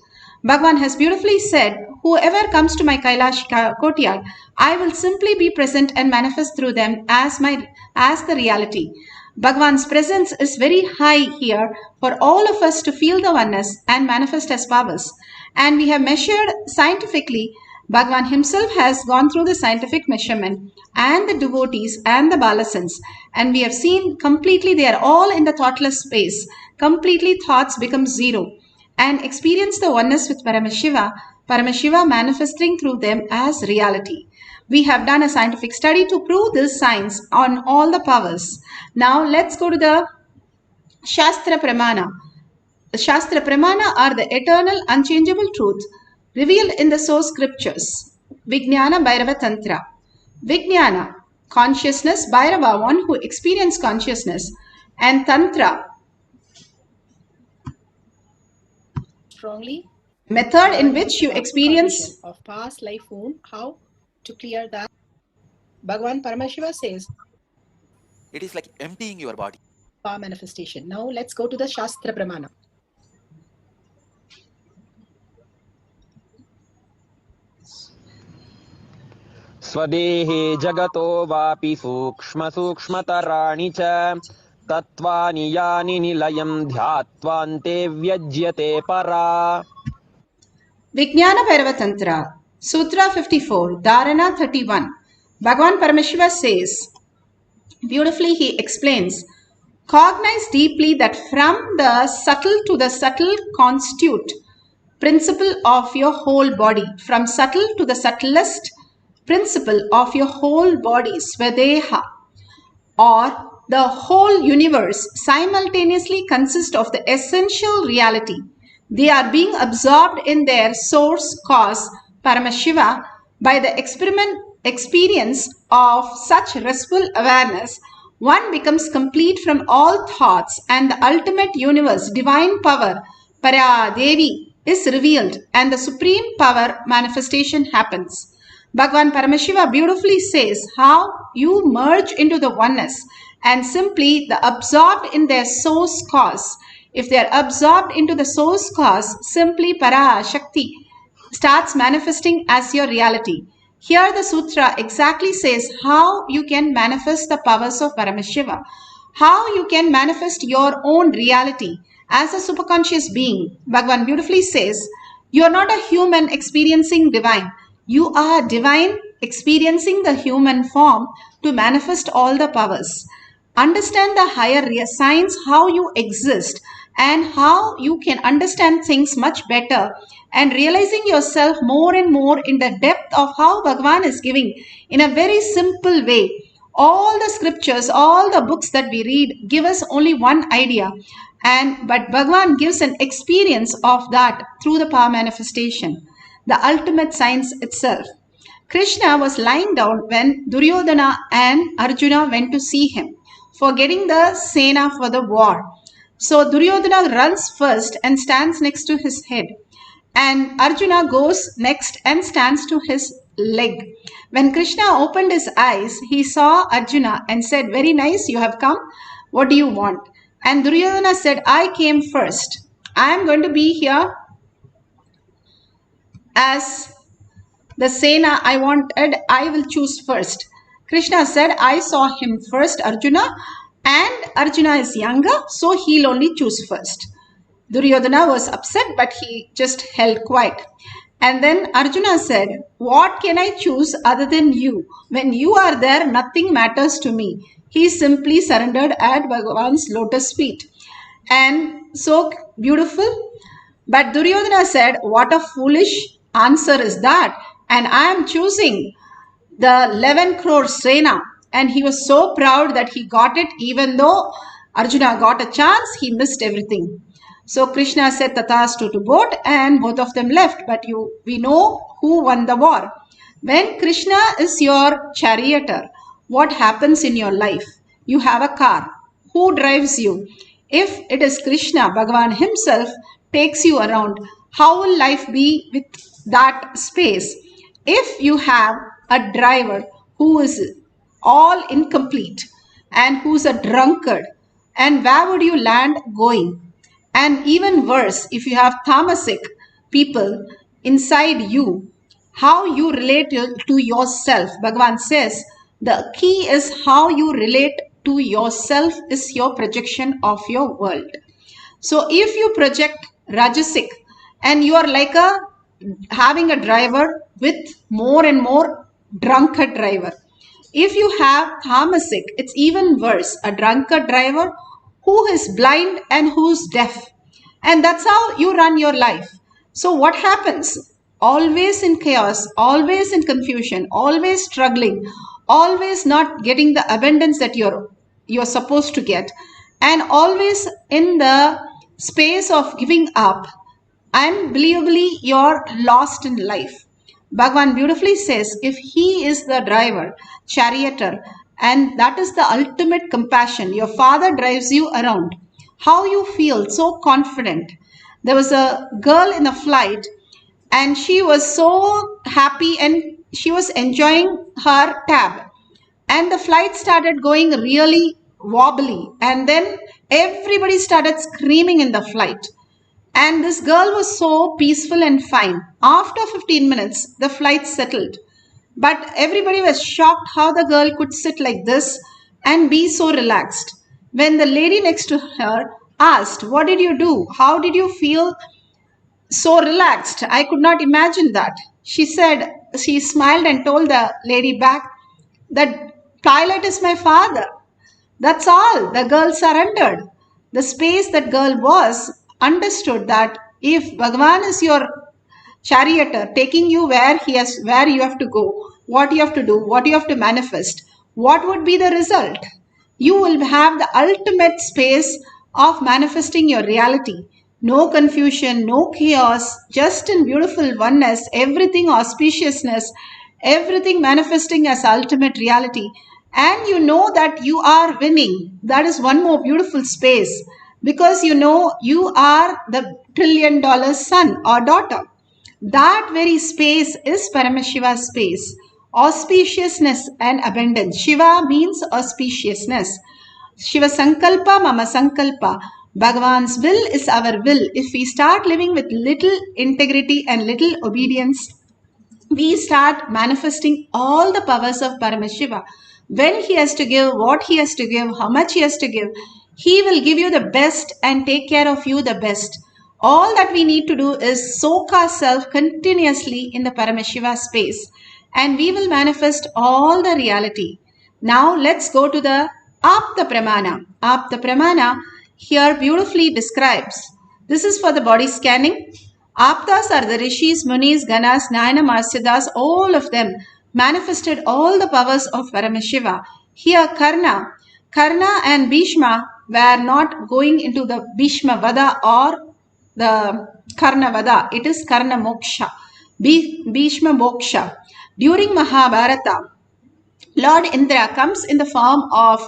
Bhagavan has beautifully said, whoever comes to my Kailash Kotyal, I will simply be present and manifest through them as the reality. Bhagavan's presence is very high here for all of us to feel the oneness and manifest as powers. And we have measured scientifically. Bhagavan himself has gone through the scientific measurement, and the devotees and the balasans, and we have seen completely they are all in the thoughtless space. Completely thoughts become zero and experience the oneness with Paramashiva manifesting through them as reality. We have done a scientific study to prove this science on all the powers. Now let's go to the Shastra Pramana. The Shastra Pramana are the eternal, unchangeable truth revealed in the source scriptures. Vijnana Bhairava Tantra. Vijnana, consciousness, Bhairava, one who experienced consciousness, and Tantra, Strongly method in which you experience of past life wound, how to clear that. Bhagavan Paramashiva says It is like emptying your body. power manifestation. Now let's go to the Shastra Pramana. स्वदेहे जगतो वापि सूक्ष्म सूक्ष्मतराणि च तत्त्वानि यानि निलयं ध्यात्वान्ते व्यज्यते परा. Vijnana Bhairava Tantra, Sutra 54, Dharana 31. Bhagavan Paramashiva says, beautifully he explains, cognize deeply that from the subtle to the subtle constitute principle of your whole body. From subtle to the subtlest principle of your whole body, Swadeha, or the whole universe, simultaneously consist of the essential reality. They are being absorbed in their source cause, Paramashiva, by the experience of such restful awareness. One becomes complete from all thoughts, and the ultimate universe, divine power, Paradevi, is revealed, and the supreme power manifestation happens. Bhagavan Paramashiva beautifully says how you merge into the oneness and simply the absorbed in their source cause. If they are absorbed into the source cause, simply Parashakti starts manifesting as your reality. Here the sutra exactly says how you can manifest the powers of Paramashiva, how you can manifest your own reality as a superconscious being. Bhagavan beautifully says, you are not a human experiencing divine. You are divine experiencing the human form to manifest all the powers. Understand the higher science, how you exist and how you can understand things much better, and realizing yourself more and more in the depth of how Bhagavan is giving in a very simple way. All the scriptures, all the books that we read give us only one idea, but Bhagavan gives an experience of that through the power manifestation, the ultimate science itself. Krishna was lying down when Duryodhana and Arjuna went to see him for getting the Sena for the war. So Duryodhana runs first and stands next to his head, and Arjuna goes next and stands to his leg. When Krishna opened his eyes, he saw Arjuna and said, very nice, you have come. What do you want? And Duryodhana said, I came first. I am going to be here as the Sena I wanted. I will choose first. Krishna said, I saw him first, Arjuna, and Arjuna is younger, so he'll only choose first. Duryodhana was upset, but he just held quiet. And then Arjuna said, what can I choose other than you? When you are there, nothing matters to me. He simply surrendered at Bhagavan's lotus feet. And so beautiful. But Duryodhana said, what a foolish answer is that? And I am choosing the 11 crore Sena. And he was so proud that he got it, even though Arjuna got a chance, he missed everything. So Krishna said Tathastu to both, and both of them left. But we know who won the war. When Krishna is your charioteer, what happens in your life? You have a car. Who drives you? If it is Krishna, Bhagavan himself takes you around, how will life be with that space? If you have a driver who is all incomplete and who's a drunkard, and where would you land going? And even worse, if you have tamasic people inside you, how you relate to yourself. Bhagavan says the key is how you relate to yourself is your projection of your world. So if you project Rajasic and you are like having a driver with more and more drunkard driver. If you have Tamasic, it's even worse, a drunkard driver who is blind and who's deaf. And that's how you run your life. So what happens? Always in chaos, always in confusion, always struggling, always not getting the abundance that you're supposed to get, and always in the space of giving up. Unbelievably, you're lost in life. Bhagavan beautifully says, if he is the driver, charioteer, and that is the ultimate compassion, your father drives you around, how you feel so confident. There was a girl in a flight and she was so happy and she was enjoying her tab. And the flight started going really wobbly, and then everybody started screaming in the flight. And this girl was so peaceful and fine. After 15 minutes, the flight settled. But everybody was shocked how the girl could sit like this and be so relaxed. When the lady next to her asked, "What did you do? How did you feel so relaxed? I could not imagine that." She smiled and told the lady back that pilot is my father. That's all. The girl surrendered. The space that girl was understood that if Bhagavan is your charioteer, taking you where you have to go, what you have to do, what you have to manifest, what would be the result? You will have the ultimate space of manifesting your reality. No confusion, no chaos, just in beautiful oneness, everything auspiciousness, everything manifesting as ultimate reality. And you know that you are winning. That is one more beautiful space, because you know you are the $1 trillion son or daughter. That very space is Paramashiva space. Auspiciousness and abundance. Shiva means auspiciousness. Shiva Sankalpa, Mama Sankalpa. Bhagavan's will is our will. If we start living with little integrity and little obedience, we start manifesting all the powers of Paramashiva. When he has to give, what he has to give, how much he has to give, he will give you the best and take care of you the best. All that we need to do is soak ourselves continuously in the Paramashiva space, and we will manifest all the reality. Now let's go to the Apta Pramana. Apta Pramana here beautifully describes. This is for the body scanning. Aptas are the rishis, munis, ganas, Nayana, Marsidas, all of them manifested all the powers of Paramashiva. Here Karna and Bhishma were not going into the Bhishma Vada or the Karna Vada. It is Karna Moksha, Bhishma Moksha. During Mahabharata, Lord Indra comes in the form of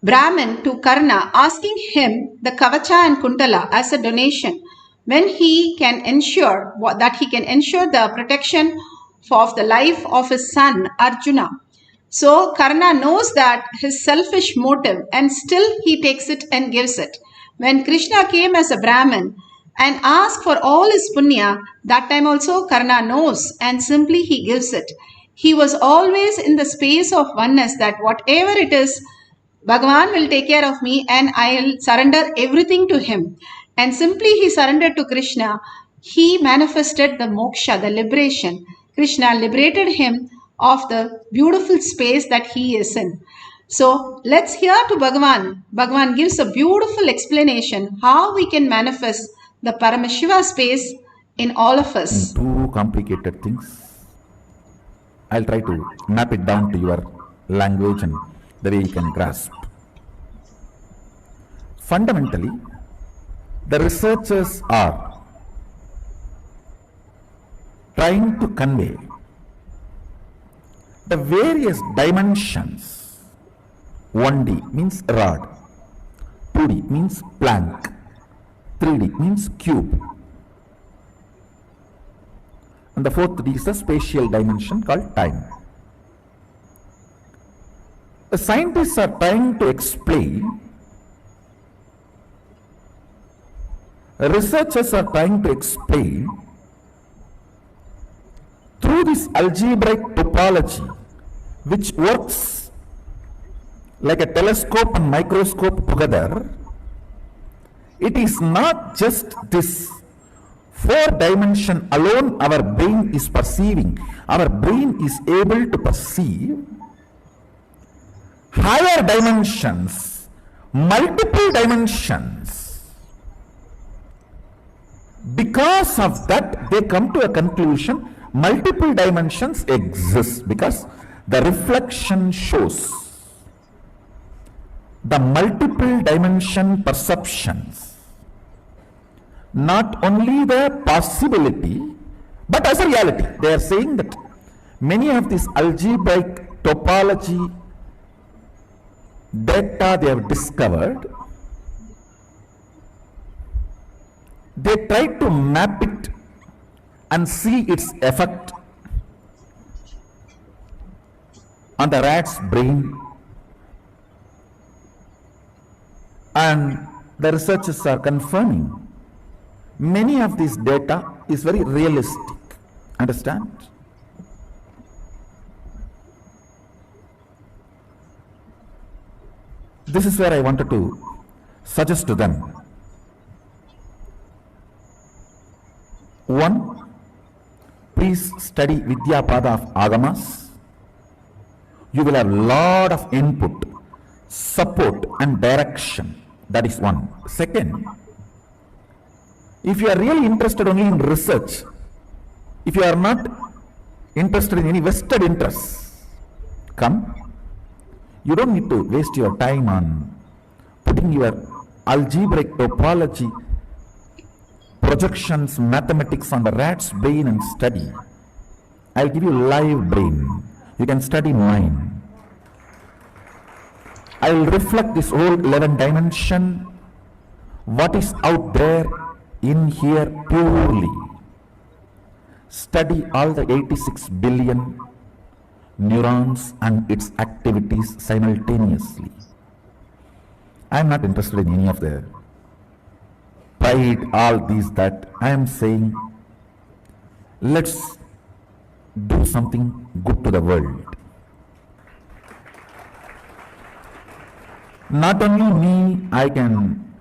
Brahmin to Karna, asking him the Kavacha and Kundala as a donation, when he can ensure the protection of the life of his son Arjuna. So Karna knows that his selfish motive, and still he takes it and gives it. When Krishna came as a Brahmin and asked for all his punya, that time also Karna knows and simply he gives it. He was always in the space of oneness, that whatever it is, Bhagavan will take care of me and I'll surrender everything to him. And simply he surrendered to Krishna. He manifested the moksha, the liberation. Krishna liberated him of the beautiful space that he is in. So let's hear to Bhagavan. Bhagavan gives a beautiful explanation how we can manifest the Paramashiva space in all of us. Too complicated things. I'll try to map it down to your language and the way you can grasp. Fundamentally, the researchers are trying to convey the various dimensions. 1D means rod, 2D means plank, 3D means cube, and the fourth D is a spatial dimension called time. The scientists are trying to explain, researchers are trying to explain through this algebraic topology, which works like a telescope and microscope together. It is not just this 4-dimension alone our brain is perceiving. Our brain is able to perceive higher dimensions, multiple dimensions. Because of that, they come to a conclusion, multiple dimensions exist, because the reflection shows the multiple dimension perceptions, not only the possibility, but as a reality. They are saying that many of these algebraic topology data they have discovered, they try to map it and see its effect on the rat's brain, and the researchers are confirming many of this data is very realistic. Understand? This is where I wanted to suggest to them. One, please study Vidya Pada of Agamas. You will have lot of input, support and direction. That is one. Second, if you are really interested only in research, if you are not interested in any vested interests, come. You don't need to waste your time on putting your algebraic topology, projections, mathematics on the rat's brain and study. I'll give you live brain. You can study mine. I will reflect this whole 11 dimension, what is out there in here purely. Study all the 86 billion neurons and its activities simultaneously. I am not interested in any of the pride, all these, that. I am saying, let's do something good to the world. Not only me, I can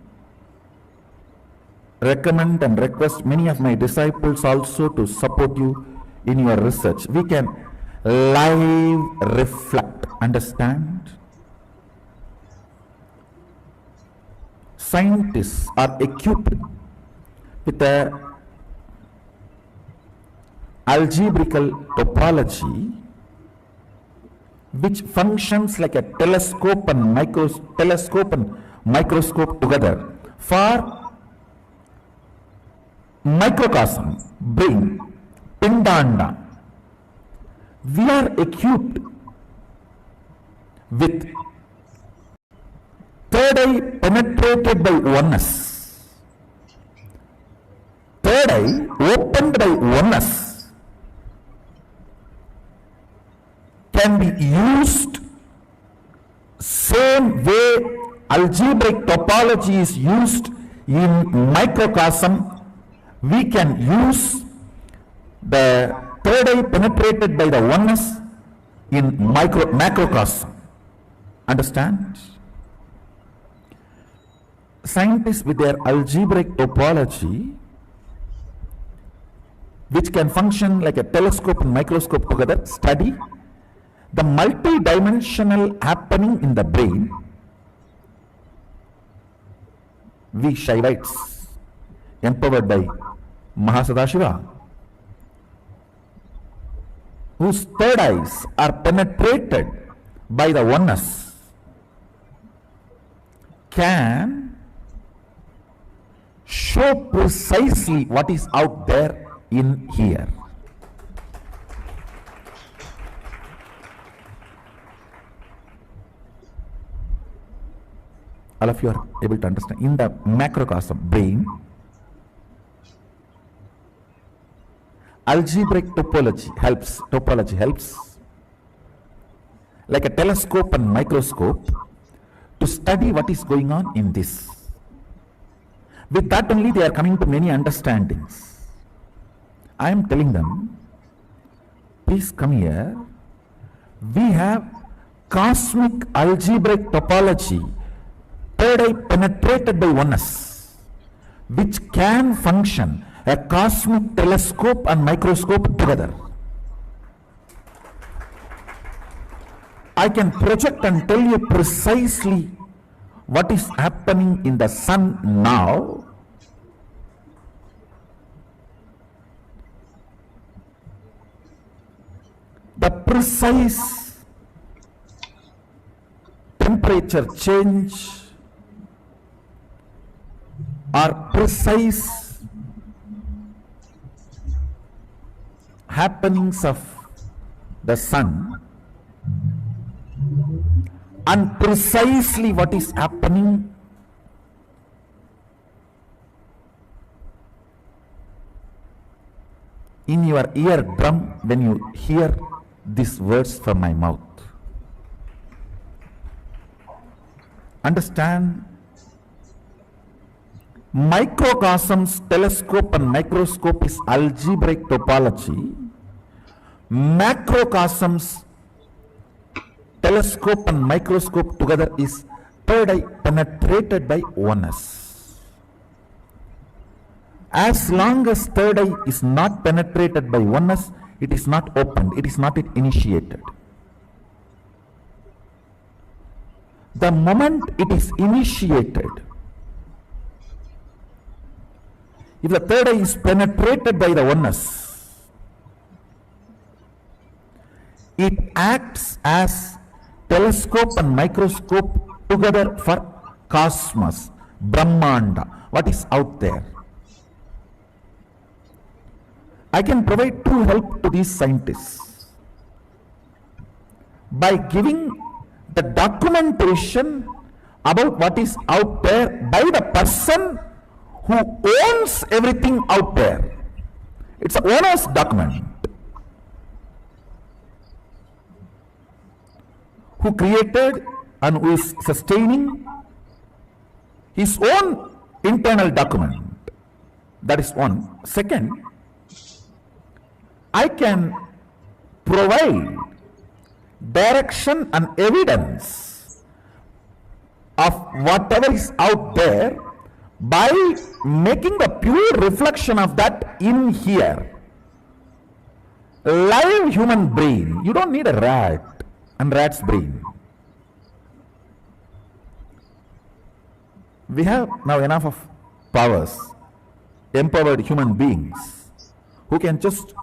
recommend and request many of my disciples also to support you in your research. We can live reflect, understand? Scientists are equipped with a algebraical topology which functions like a telescope and microscope together for microcosm, brain, pindanda. We are equipped with third eye penetrated by oneness, third eye opened by oneness, can be used same way algebraic topology is used in microcosm. We can use the third eye penetrated by the oneness in macrocosm. Understand? Scientists with their algebraic topology, which can function like a telescope and microscope together, study the multi-dimensional happening in the brain. We Shaivites, empowered by Mahasadashiva, whose third eyes are penetrated by the oneness, can show precisely what is out there in here. All of you are able to understand. In the macrocosm brain, algebraic topology helps like a telescope and microscope to study what is going on in this. With that only they are coming to many understandings. I am telling them, please come here. We have cosmic algebraic topology, third eye penetrated by oneness, which can function a cosmic telescope and microscope together. I can project and tell you precisely what is happening in the sun now. The precise temperature change or precise happenings of the sun, and precisely what is happening in your eardrum when you hear these words from my mouth. Understand? Microcosms, telescope and microscope is algebraic topology. Macrocosms, telescope and microscope together is third eye penetrated by oneness. As long as third eye is not penetrated by oneness, it is not opened, it is not initiated. The moment it is initiated, if the third eye is penetrated by the oneness, it acts as telescope and microscope together for cosmos, Brahmanda, what is out there. I can provide true help to these scientists by giving the documentation about what is out there by the person who owns everything out there. It's an owner's document. Who created and who is sustaining his own internal document. That is one. Second, I can provide direction and evidence of whatever is out there by making the pure reflection of that in here. Live human brain. You don't need a rat and rat's brain. We have now enough of powers, empowered human beings who can just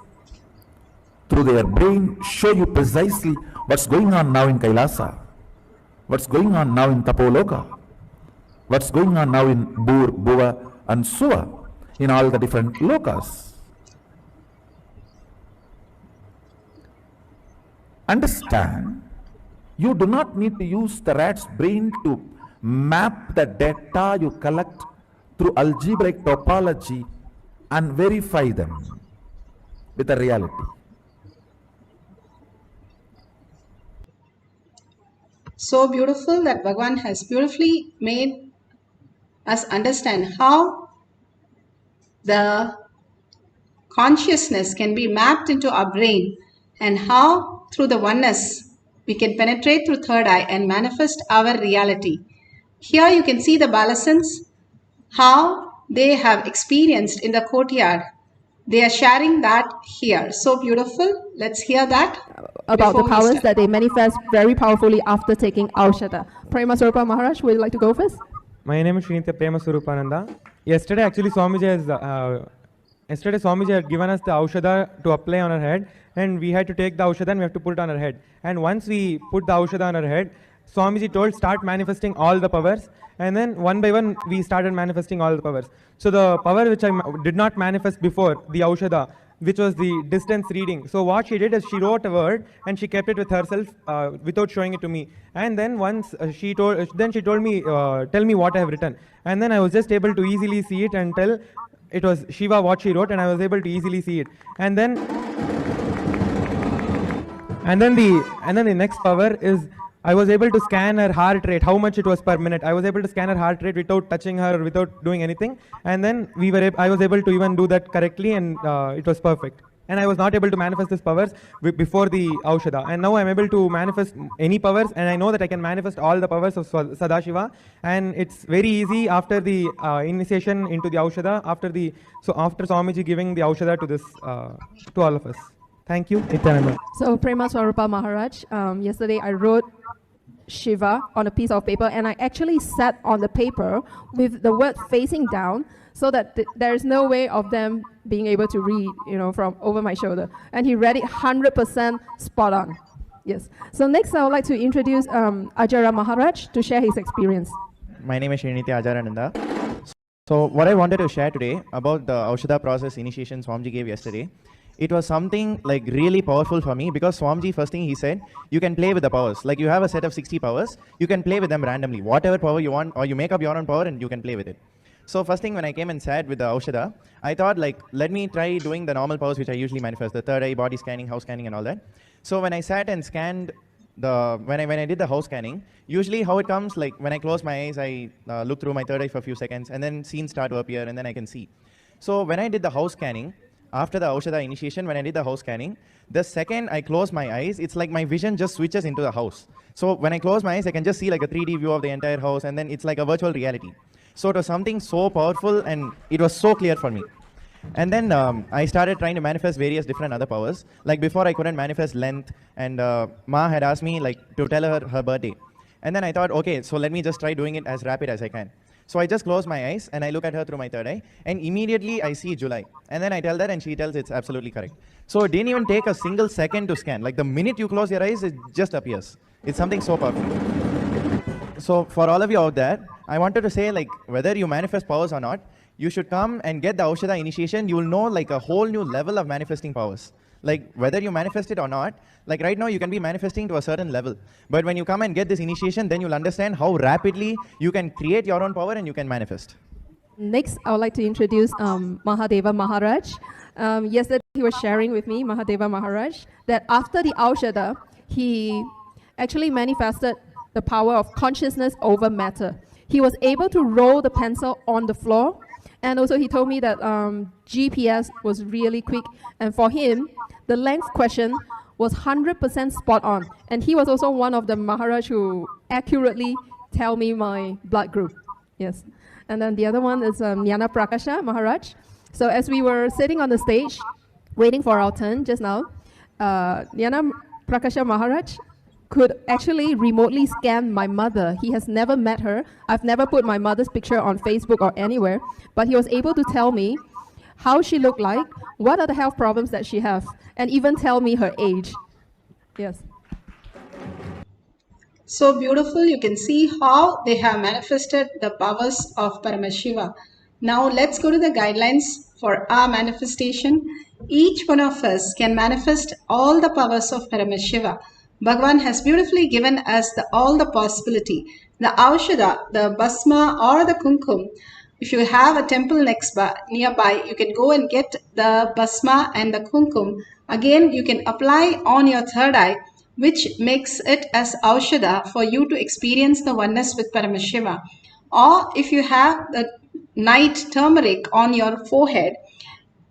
through their brain show you precisely what's going on now in Kailasa, what's going on now in Tapoloka, what's going on now in Bur, Bhuva and Suva, in all the different lokas. Understand, you do not need to use the rat's brain to map the data you collect through algebraic topology and verify them with the reality. So beautiful that Bhagavan has beautifully made us understand how the consciousness can be mapped into our brain and how through the oneness we can penetrate through third eye and manifest our reality. Here you can see the Balasans, how they have experienced in the courtyard. They are sharing that here. So beautiful. Let's hear that. About the powers that they manifest very powerfully after taking Aushada. Paramashivoham Maharaj, would you like to go first? My name is Srinitya Paramashivoham. Yesterday, actually, Swamiji had given us the Aushada to apply on our head, and we had to take the Aushada and we have to put it on our head. And once we put the Aushada on our head, Swamiji told, start manifesting all the powers. And then one by one, we started manifesting all the powers. So the power which I did not manifest before, the Aushada, which was the distance reading. So what she did is she wrote a word and she kept it with herself without showing it to me. And then once she told me, tell me what I have written. And then I was just able to easily see it and tell it was Shiva what she wrote, and I was able to easily see it. And then the next power is I was able to scan her heart rate, how much it was per minute. I was able to scan her heart rate without touching her, without doing anything. And then I was able to even do that correctly, and it was perfect. And I was not able to manifest these powers before the Aushada. And now I'm able to manifest any powers, and I know that I can manifest all the powers of Sadashiva. And it's very easy after the initiation into the Aushada, after Swamiji giving the Aushada to this, to all of us. Thank you, Nithyananda. So Paramashivoham Maharaj, yesterday I wrote Shiva on a piece of paper, and I actually sat on the paper with the word facing down so that there is no way of them being able to read, from over my shoulder. And he read it 100% spot on. Yes. So next I would like to introduce Ajara Maharaj to share his experience. My name is Srinitya Ajarananda. So what I wanted to share today about the Aushada process initiation Swamiji gave yesterday, it was something like really powerful for me, because Swamiji, first thing he said, you can play with the powers. Like you have a set of 60 powers, you can play with them randomly. Whatever power you want, or you make up your own power and you can play with it. So first thing when I came and sat with the Aushada, I thought like, let me try doing the normal powers which I usually manifest, the third eye, body scanning, house scanning and all that. So when I sat and scanned when I did the house scanning, usually how it comes, like when I close my eyes, I look through my third eye for a few seconds and then scenes start to appear and then I can see. So when I did the house scanning, after the Aushada initiation, when I did the house scanning, the second I close my eyes, it's like my vision just switches into the house. So when I close my eyes, I can just see like a 3D view of the entire house and then it's like a virtual reality. So it was something so powerful and it was so clear for me. And then I started trying to manifest various different other powers. Like before I couldn't manifest length and Ma had asked me like to tell her birthday. And then I thought, okay, so let me just try doing it as rapid as I can. So I just close my eyes and I look at her through my third eye and immediately I see July. And then I tell that and she tells it's absolutely correct. So it didn't even take a single second to scan. Like the minute you close your eyes, it just appears. It's something so powerful. So for all of you out there, I wanted to say like whether you manifest powers or not, you should come and get the Aushada initiation. You will know like a whole new level of manifesting powers. Like whether you manifest it or not, like right now you can be manifesting to a certain level. But when you come and get this initiation, then you'll understand how rapidly you can create your own power and you can manifest. Next, I would like to introduce Mahadeva Maharaj. Yesterday he was sharing with me, Mahadeva Maharaj, that after the Aushada, he actually manifested the power of consciousness over matter. He was able to roll the pencil on the floor. And also he told me that GPS was really quick. And for him, the length question was 100% spot on. And he was also one of the Maharaj who accurately tell me my blood group. Yes. And then the other one is Jnana Prakasha Maharaj. So as we were sitting on the stage, waiting for our turn just now, Jnana Prakasha Maharaj could actually remotely scan my mother. He has never met her. I've never put my mother's picture on Facebook or anywhere, but he was able to tell me how she looked like, what are the health problems that she has, and even tell me her age. Yes. So beautiful. You can see how they have manifested the powers of Paramashiva. Now let's go to the guidelines for our manifestation. Each one of us can manifest all the powers of Paramashiva. Bhagavan has beautifully given us all the possibility. The Aushada, the Basma or the Kumkum, if you have a temple nearby, you can go and get the Basma and the Kumkum. Again, you can apply on your third eye, which makes it as Aushada for you to experience the oneness with Paramashiva. Or if you have the night turmeric on your forehead,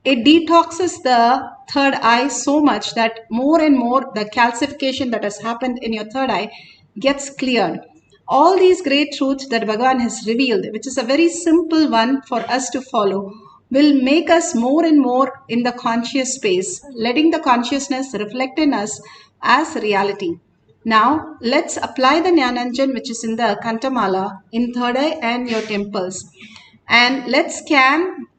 it detoxes the third eye so much that more and more the calcification that has happened in your third eye gets cleared. All these great truths that Bhagavan has revealed, which is a very simple one for us to follow, will make us more and more in the conscious space, letting the consciousness reflect in us as reality. Now, let's apply the Jnananjan, which is in the Kantamala, in third eye and your temples. And let's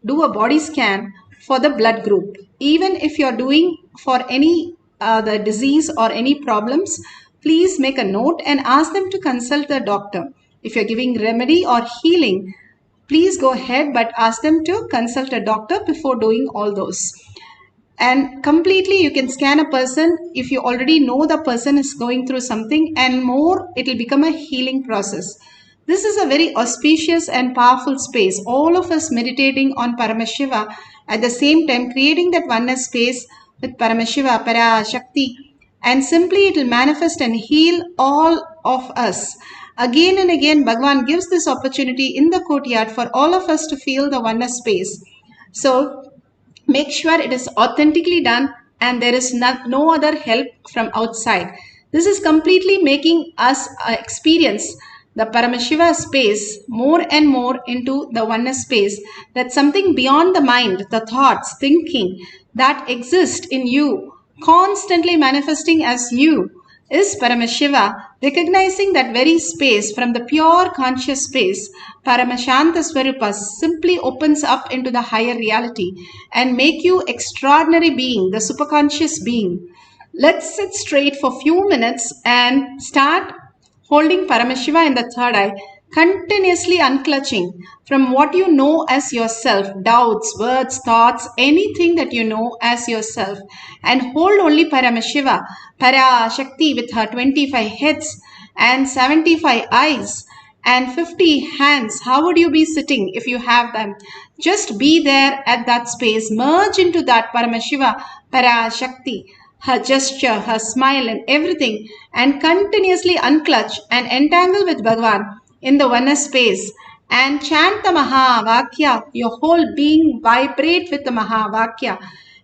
do a body scan for the blood group. Even if you're doing for any the disease or any problems, please make a note and ask them to consult the doctor. If you're giving remedy or healing, please go ahead, but ask them to consult a doctor before doing all those. And completely you can scan a person if you already know the person is going through something, and more it will become a healing process. This is a very auspicious and powerful space. All of us meditating on Paramashiva, at the same time creating that oneness space with Paramashiva, Parashakti, and simply it will manifest and heal all of us. Again and again, Bhagavan gives this opportunity in the courtyard for all of us to feel the oneness space. So make sure it is authentically done and there is no other help from outside. This is completely making us experience the Paramashiva space more and more into the oneness space. That's something beyond the mind, the thoughts, thinking that exist in you, constantly manifesting as you, is Paramashiva. Recognizing that very space from the pure conscious space, Paramashanta Swarupa simply opens up into the higher reality and make you extraordinary being, the superconscious being. Let's sit straight for few minutes and start holding Paramashiva in the third eye, continuously unclutching from what you know as yourself, doubts, words, thoughts, anything that you know as yourself, and hold only Paramashiva, Parashakti with her 25 heads and 75 eyes, and 50 hands, how would you be sitting if you have them? Just be there at that space. Merge into that Paramashiva, Parashakti, her gesture, her smile and everything, and continuously unclutch and entangle with Bhagavan in the oneness space and chant the Mahavakya. Your whole being vibrate with the Mahavakya.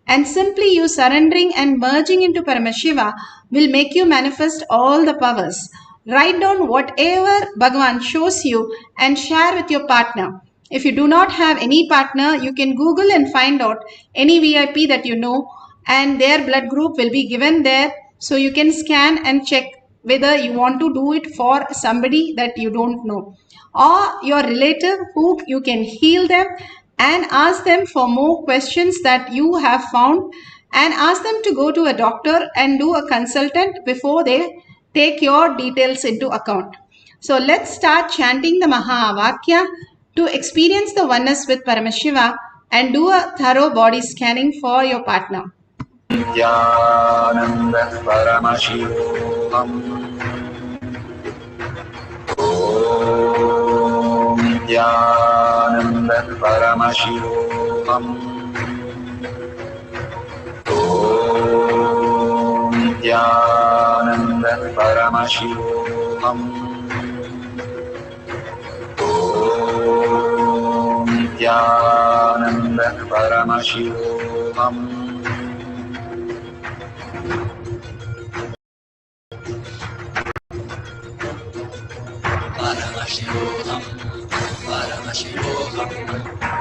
And simply you surrendering and merging into Paramashiva will make you manifest all the powers. Write down whatever Bhagavan shows you and share with your partner. If you do not have any partner, you can Google and find out any VIP that you know, and their blood group will be given there. So you can scan and check whether you want to do it for somebody that you don't know, or your relative who you can heal them, and ask them for more questions that you have found, and ask them to go to a doctor and do a consultant before they take your details into account. So let's start chanting the Mahavakya to experience the oneness with Paramashiva and do a thorough body scanning for your partner. Nithyananda Paramashivoham. Om Nithyananda Paramashivoham. Om Nithyananda Paramashivoham. Om Nithyananda Paramashivoham.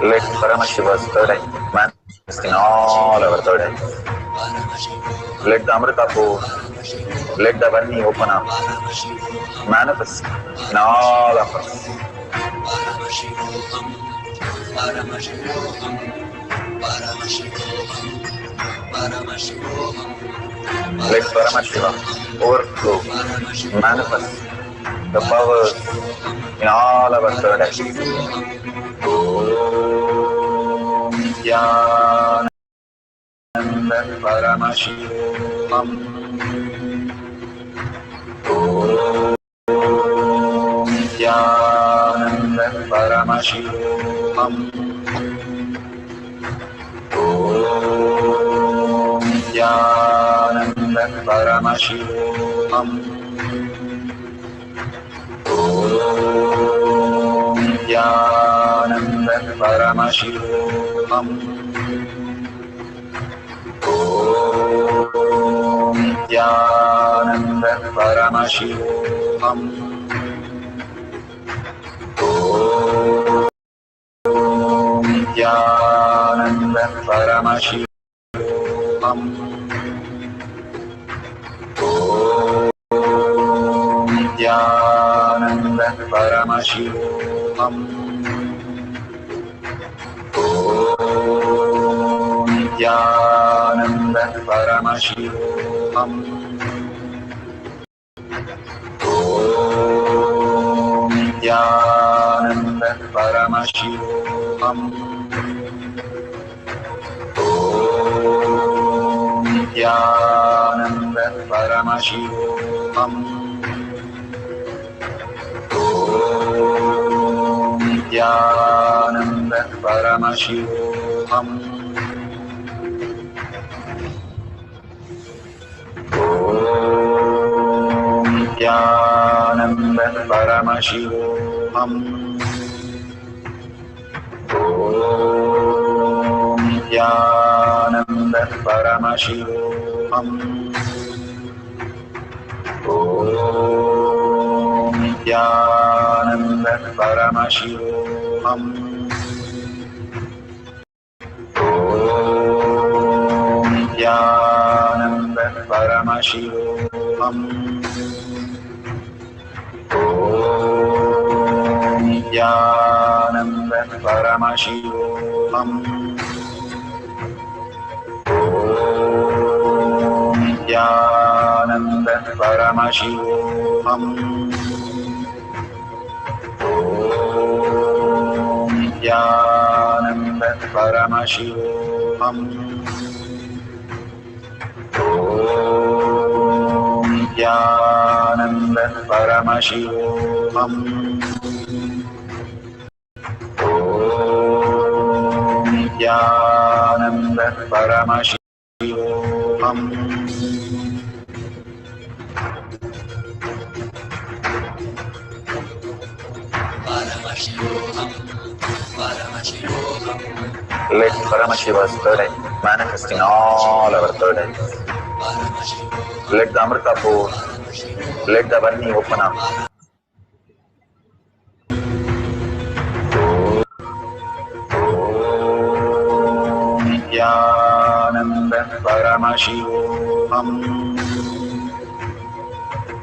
Let Paramashiva's third eye manifest in all our third eyes. Let the Amrita pour, let the Varni open up, manifest in all of us. Let Paramashiva overflow, manifest the powers in all our third eyes. Om Nithyananda Paramashivoham. Om Nithyananda Paramashivoham. Om Nithyananda Paramashivoham. Om Nithyananda Paramashivoham. Om Nithyananda Paramashivoham. Om Nithyananda Paramashivoham. Om Nithyananda Paramashivoham. Om Nithyananda Paramashivoham. Om Nithyananda Paramashivoham. Om Nithyananda Paramashivoham. Om Nithyananda Paramashivoham. Om Nithyananda Paramashivoham. Om Nithyananda Paramashivoham. Om Nithyananda Paramashivoham. Om Nithyananda Paramashivoham. Om Nithyananda Paramashivoham. Om Nithyananda Paramashivoham. Om Nithyananda Paramashivoham. Om Nithyananda Paramashivoham. Paramashivoham. Let Paramashiva's third eye manifest in all our third eyes. Let the Amrita pour, let the Varni open up. Om Nithyananda Paramashivoham.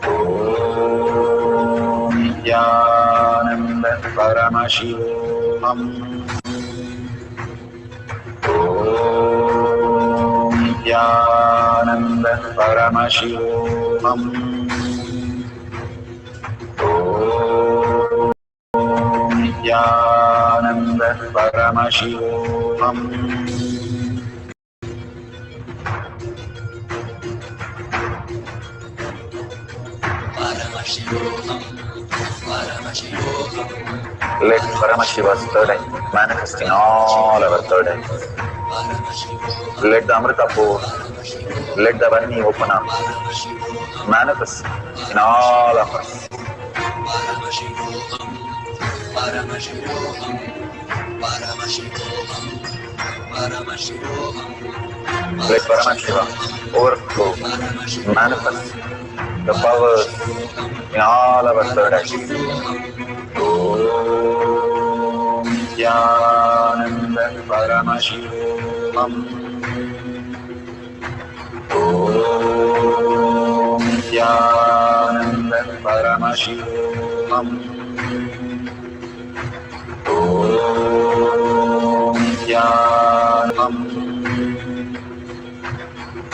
Om Nithyananda Paramashivoham. Om Nithyananda Paramashivoham. Om Nithyananda Paramashivoham. Let Paramashiva's third eye manifest in all our third eyes. Let the Amrita pour, let the Varni open up, manifest in all of us. Let Paramashiva overflow, manifest the powers in all our third eyes. Om Nithyananda Paramashivoham. Om Nithyananda Paramashivoham. Om Nithyanam.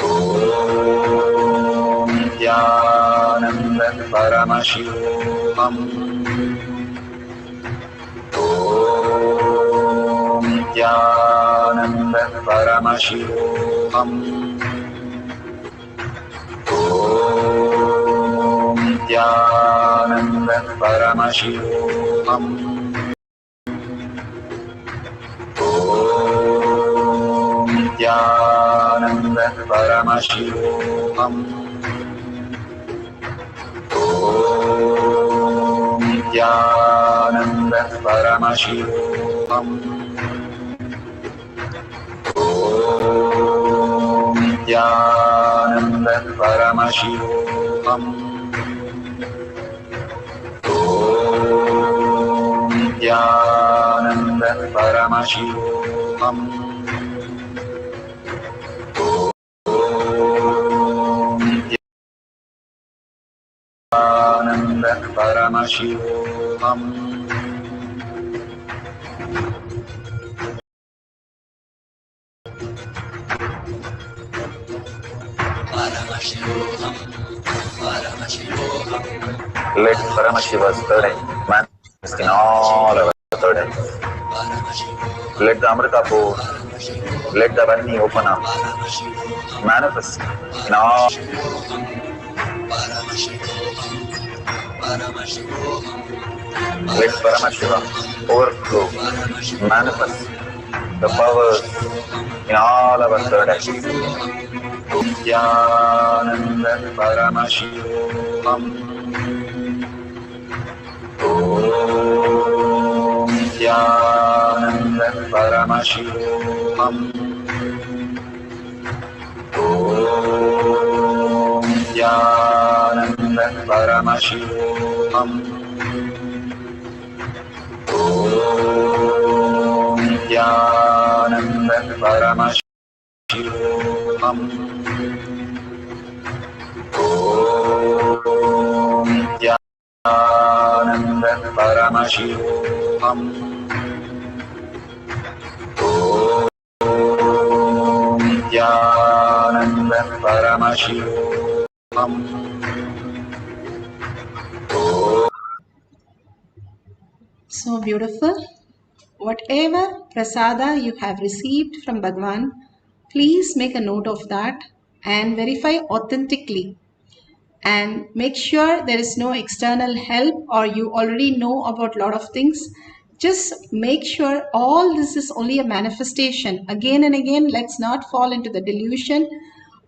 Om Nithyananda Paramashivoham. Om Nithyananda Paramashivoham. Om Nithyananda Paramashivoham. Om Nithyananda Paramashivoham. Om Nithyananda Paramashivoham. Om Nithyananda Paramashivoham. Om Nithyananda Paramashivoham. Om Nithyananda Paramashivoham. Let Paramashiva's third eye manifest in all our third eyes. Let the Amrita pour, let the Varni open up, manifest in all. Let Paramashiva overflow, manifest the powers in all our third eyes. Om Nithyananda Paramashivoham. Om Nithyananda Paramashivoham. Om Nithyananda Paramashivoham. Om Nithyananda Paramashivoham. Om Nithyananda Paramashivoham. Om Nithyananda Paramashivoham. So beautiful. Whatever prasada you have received from Bhagwan, please make a note of that and verify authentically. And make sure there is no external help or you already know about a lot of things. Just make sure all this is only a manifestation. Again and again, let's not fall into the delusion.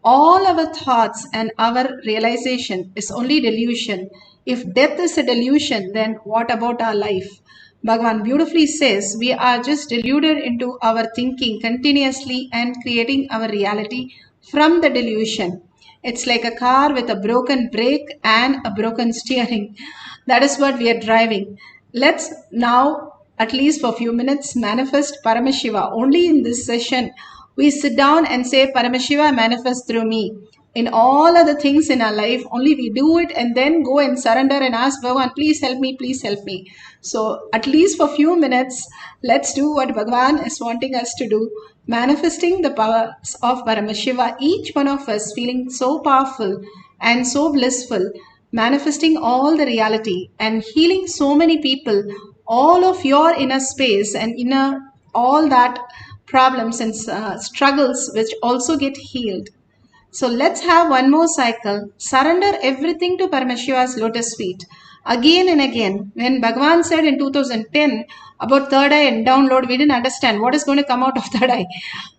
All our thoughts and our realization is only delusion. If death is a delusion, then what about our life? Bhagavan beautifully says we are just deluded into our thinking continuously and creating our reality from the delusion. It's like a car with a broken brake and a broken steering. That is what we are driving. Let's now, at least for a few minutes, manifest Paramashiva. Only in this session, we sit down and say, Paramashiva, manifest through me. In all other things in our life, only we do it and then go and surrender and ask Bhagavan, please help me, please help me. So at least for a few minutes, let's do what Bhagavan is wanting us to do, manifesting the powers of Paramashiva, each one of us feeling so powerful and so blissful, manifesting all the reality and healing so many people, all of your inner space and inner all that problems and struggles which also get healed. So let's have one more cycle. Surrender everything to Paramashiva's lotus feet. Again and again, when Bhagavan said in 2010 about third eye and download, we didn't understand what is going to come out of third eye.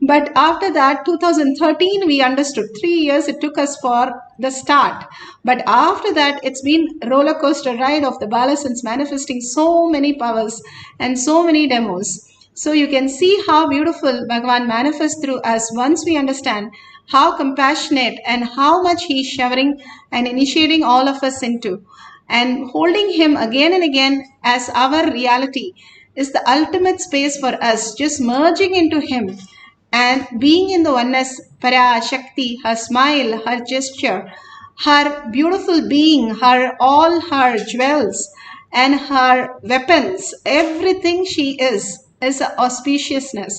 But after that, 2013, we understood. 3 years it took us for the start. But after that, it's been roller coaster ride of the Balasans manifesting so many powers and so many demos. So you can see how beautiful Bhagavan manifests through us once we understand how compassionate and how much he is showering and initiating all of us into. And holding him again and again as our reality is the ultimate space for us, just merging into him and being in the oneness, Parashakti, her smile, her gesture, her beautiful being, her all her jewels and her weapons, everything she is auspiciousness.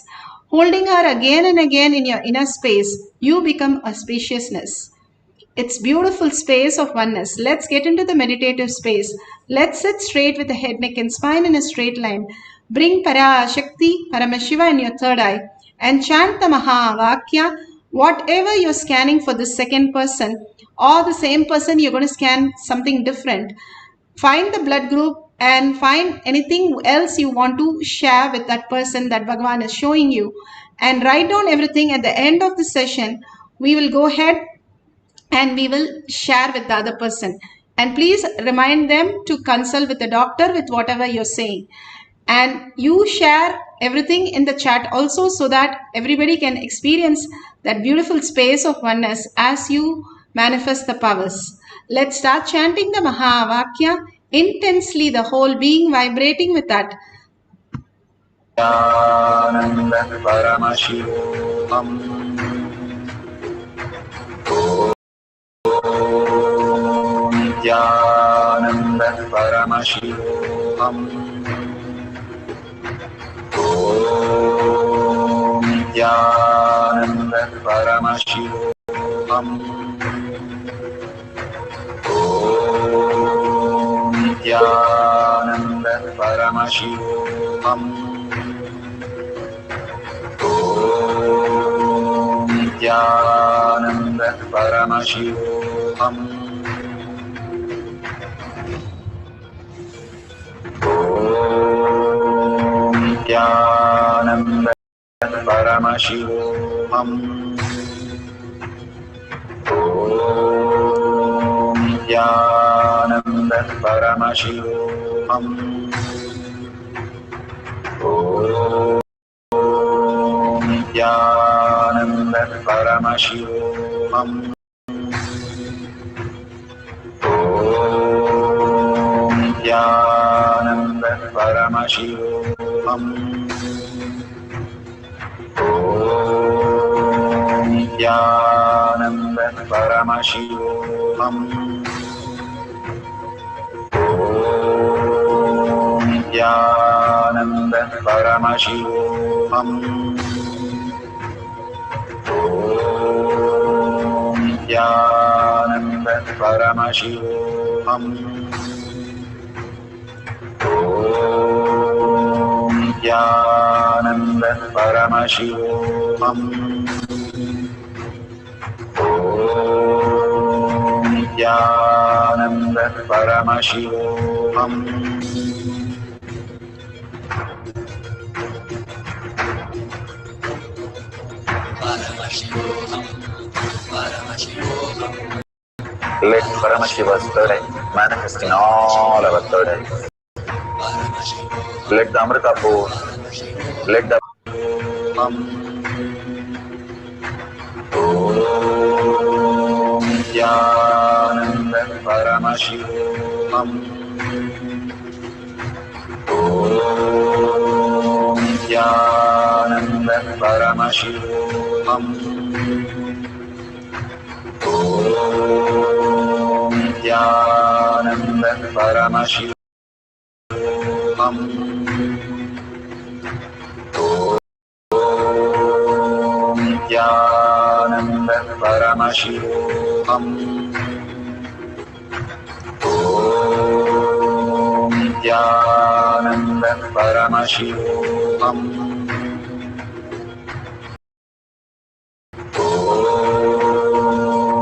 Holding her again and again in your inner space, you become auspiciousness. It's beautiful space of oneness. Let's get into the meditative space. Let's sit straight with the head, neck and spine in a straight line. Bring Parashakti, Paramashiva in your third eye and chant the Mahavakya. Whatever you're scanning for the second person or the same person, you're going to scan something different. Find the blood group and find anything else you want to share with that person that Bhagavan is showing you. And write down everything. At the end of the session, we will go ahead and we will share with the other person. And please remind them to consult with the doctor with whatever you're saying. And you share everything in the chat also so that everybody can experience that beautiful space of oneness as you manifest the powers. Let's start chanting the Mahavakya intensely, the whole being vibrating with that. Nithyananda Paramashivoham. Nithyananda Paramashivoham. Nithyananda Paramashivoham. Nithyananda Paramashivoham. Nithyananda Paramashivoham. Nithyananda Paramashivoham. Nithyananda Paramashivoham. Nithyananda Paramashivoham. Nithyananda Paramashivoham. Nithyananda Paramashivoham. Nithyananda Paramashivoham. Nithyananda Paramashivoham. Nithyananda Paramashivoham. Nithyananda Paramashivoham. Let Paramashiva's third eye manifest in all our third eyes. Let the Amrita pour, let the Om Nithyananda Paramashivam. Om Nithyananda Paramashivam. Om Nithyananda Paramashivam. Om Nithyananda Paramashivoham. Om Nithyananda Paramashivoham. Om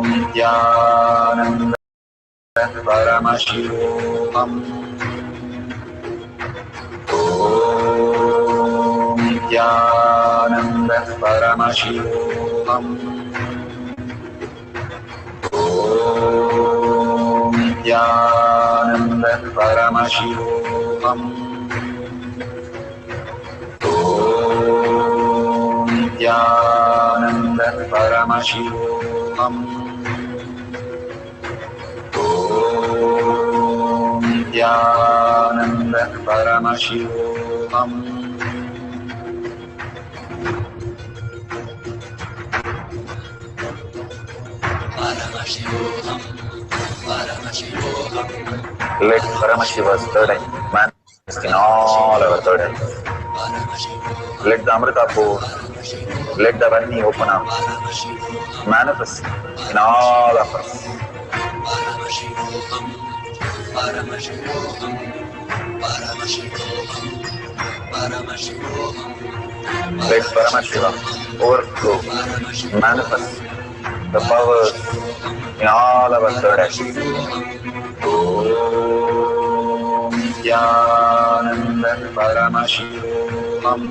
Nithyananda Paramashivoham. Om Nithyananda Paramashivoham. Om Nithyananda Paramashivoham. Om Nithyananda Paramashivoham. Om Nithyananda Paramashivoham. Let Paramashiva's third eye manifest in all our third eyes. Let the Amrita pour, let the Varni open up, manifest in all of us. Let Paramashiva overflow, manifest the powers in all our third eyes. Om Nithyananda Paramashivoham.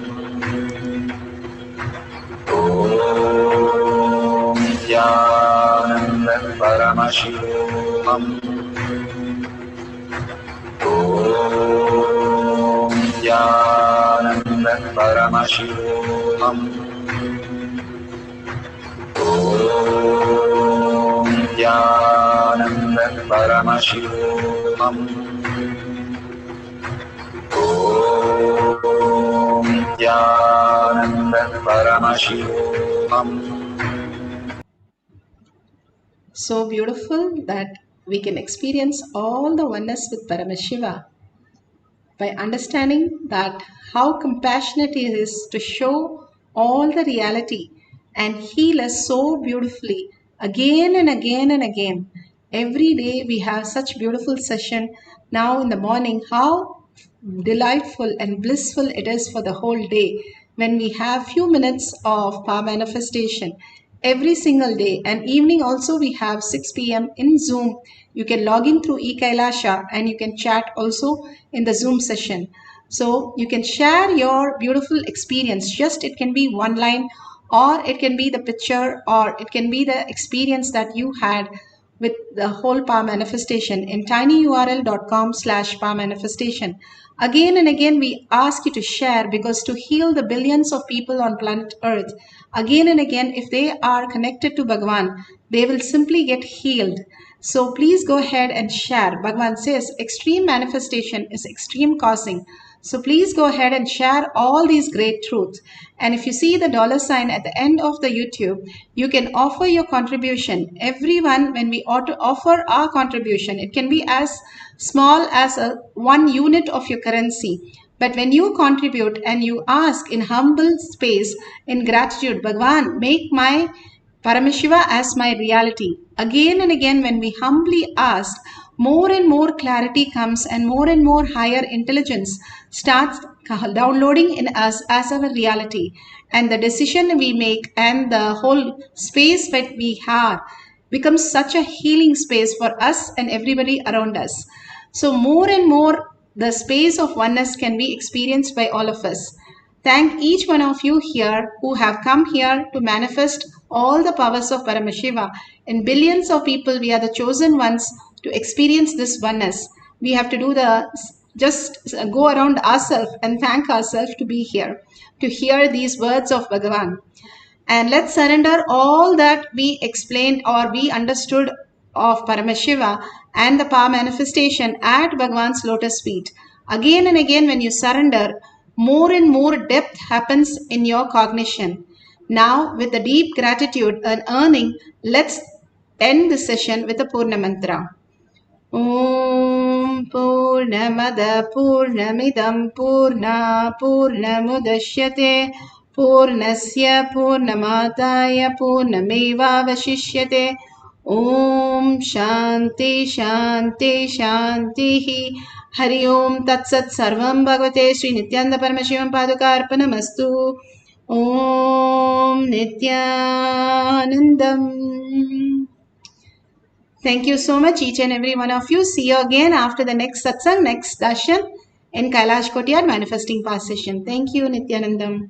Om Nithyananda Paramashivoham. Om Nithyananda Paramashivoham. Om Nithyananda Paramashivoham. Om Nithyananda Paramashivoham. So beautiful that we can experience all the oneness with Paramashiva by understanding that how compassionate he is to show all the reality and heal us so beautifully again and again and again. Every day we have such beautiful session. Now in the morning, how delightful and blissful it is for the whole day when we have few minutes of power manifestation every single day. And evening also we have 6 p.m. in Zoom. You can log in through eKailasha and you can chat also in the Zoom session. So you can share your beautiful experience. Just it can be one line, or it can be the picture, or it can be the experience that you had with the whole power manifestation in tinyurl.com/power manifestation. Again and again we ask you to share, because to heal the billions of people on planet Earth, again and again, if they are connected to Bhagavan, they will simply get healed. So please go ahead and share. Bhagavan says extreme manifestation is extreme causing. So please go ahead and share all these great truths. And if you see the $ at the end of the YouTube, you can offer your contribution. Everyone, when we offer our contribution, it can be as small as 1 unit of your currency. But when you contribute and you ask in humble space, in gratitude, Bhagavan, make my Paramashiva as my reality. Again and again, when we humbly ask, more and more clarity comes and more higher intelligence starts downloading in us as our reality. And the decision we make and the whole space that we have becomes such a healing space for us and everybody around us. So more and more, the space of oneness can be experienced by all of us. Thank each one of you here who have come here to manifest all the powers of Paramashiva. In billions of people, we are the chosen ones to experience this oneness. We have to do just go around ourselves and thank ourselves to be here, to hear these words of Bhagavan. And let's surrender all that we explained or we understood of Paramashiva and the power manifestation at Bhagavan's lotus feet. Again and again, when you surrender, more and more depth happens in your cognition. Now, with the deep gratitude and earning, let's end the session with a Purna mantra. Om Purnamada Purnamidam Purna Purnamudashyate Purnasya Purnamadaya Purnameva Vashishyate. Om Shanti Shanti Shanti Hari Om Tat Sat Sarvam Bhagavate Sri Nithyananda Paramashivam Padukarpanamastu. Om Nithyanandam. Thank you so much, each and every one of you. See you again after the next satsang, next darshan in Kailash Kotiyar Manifesting Past session. Thank you, Nithyanandam.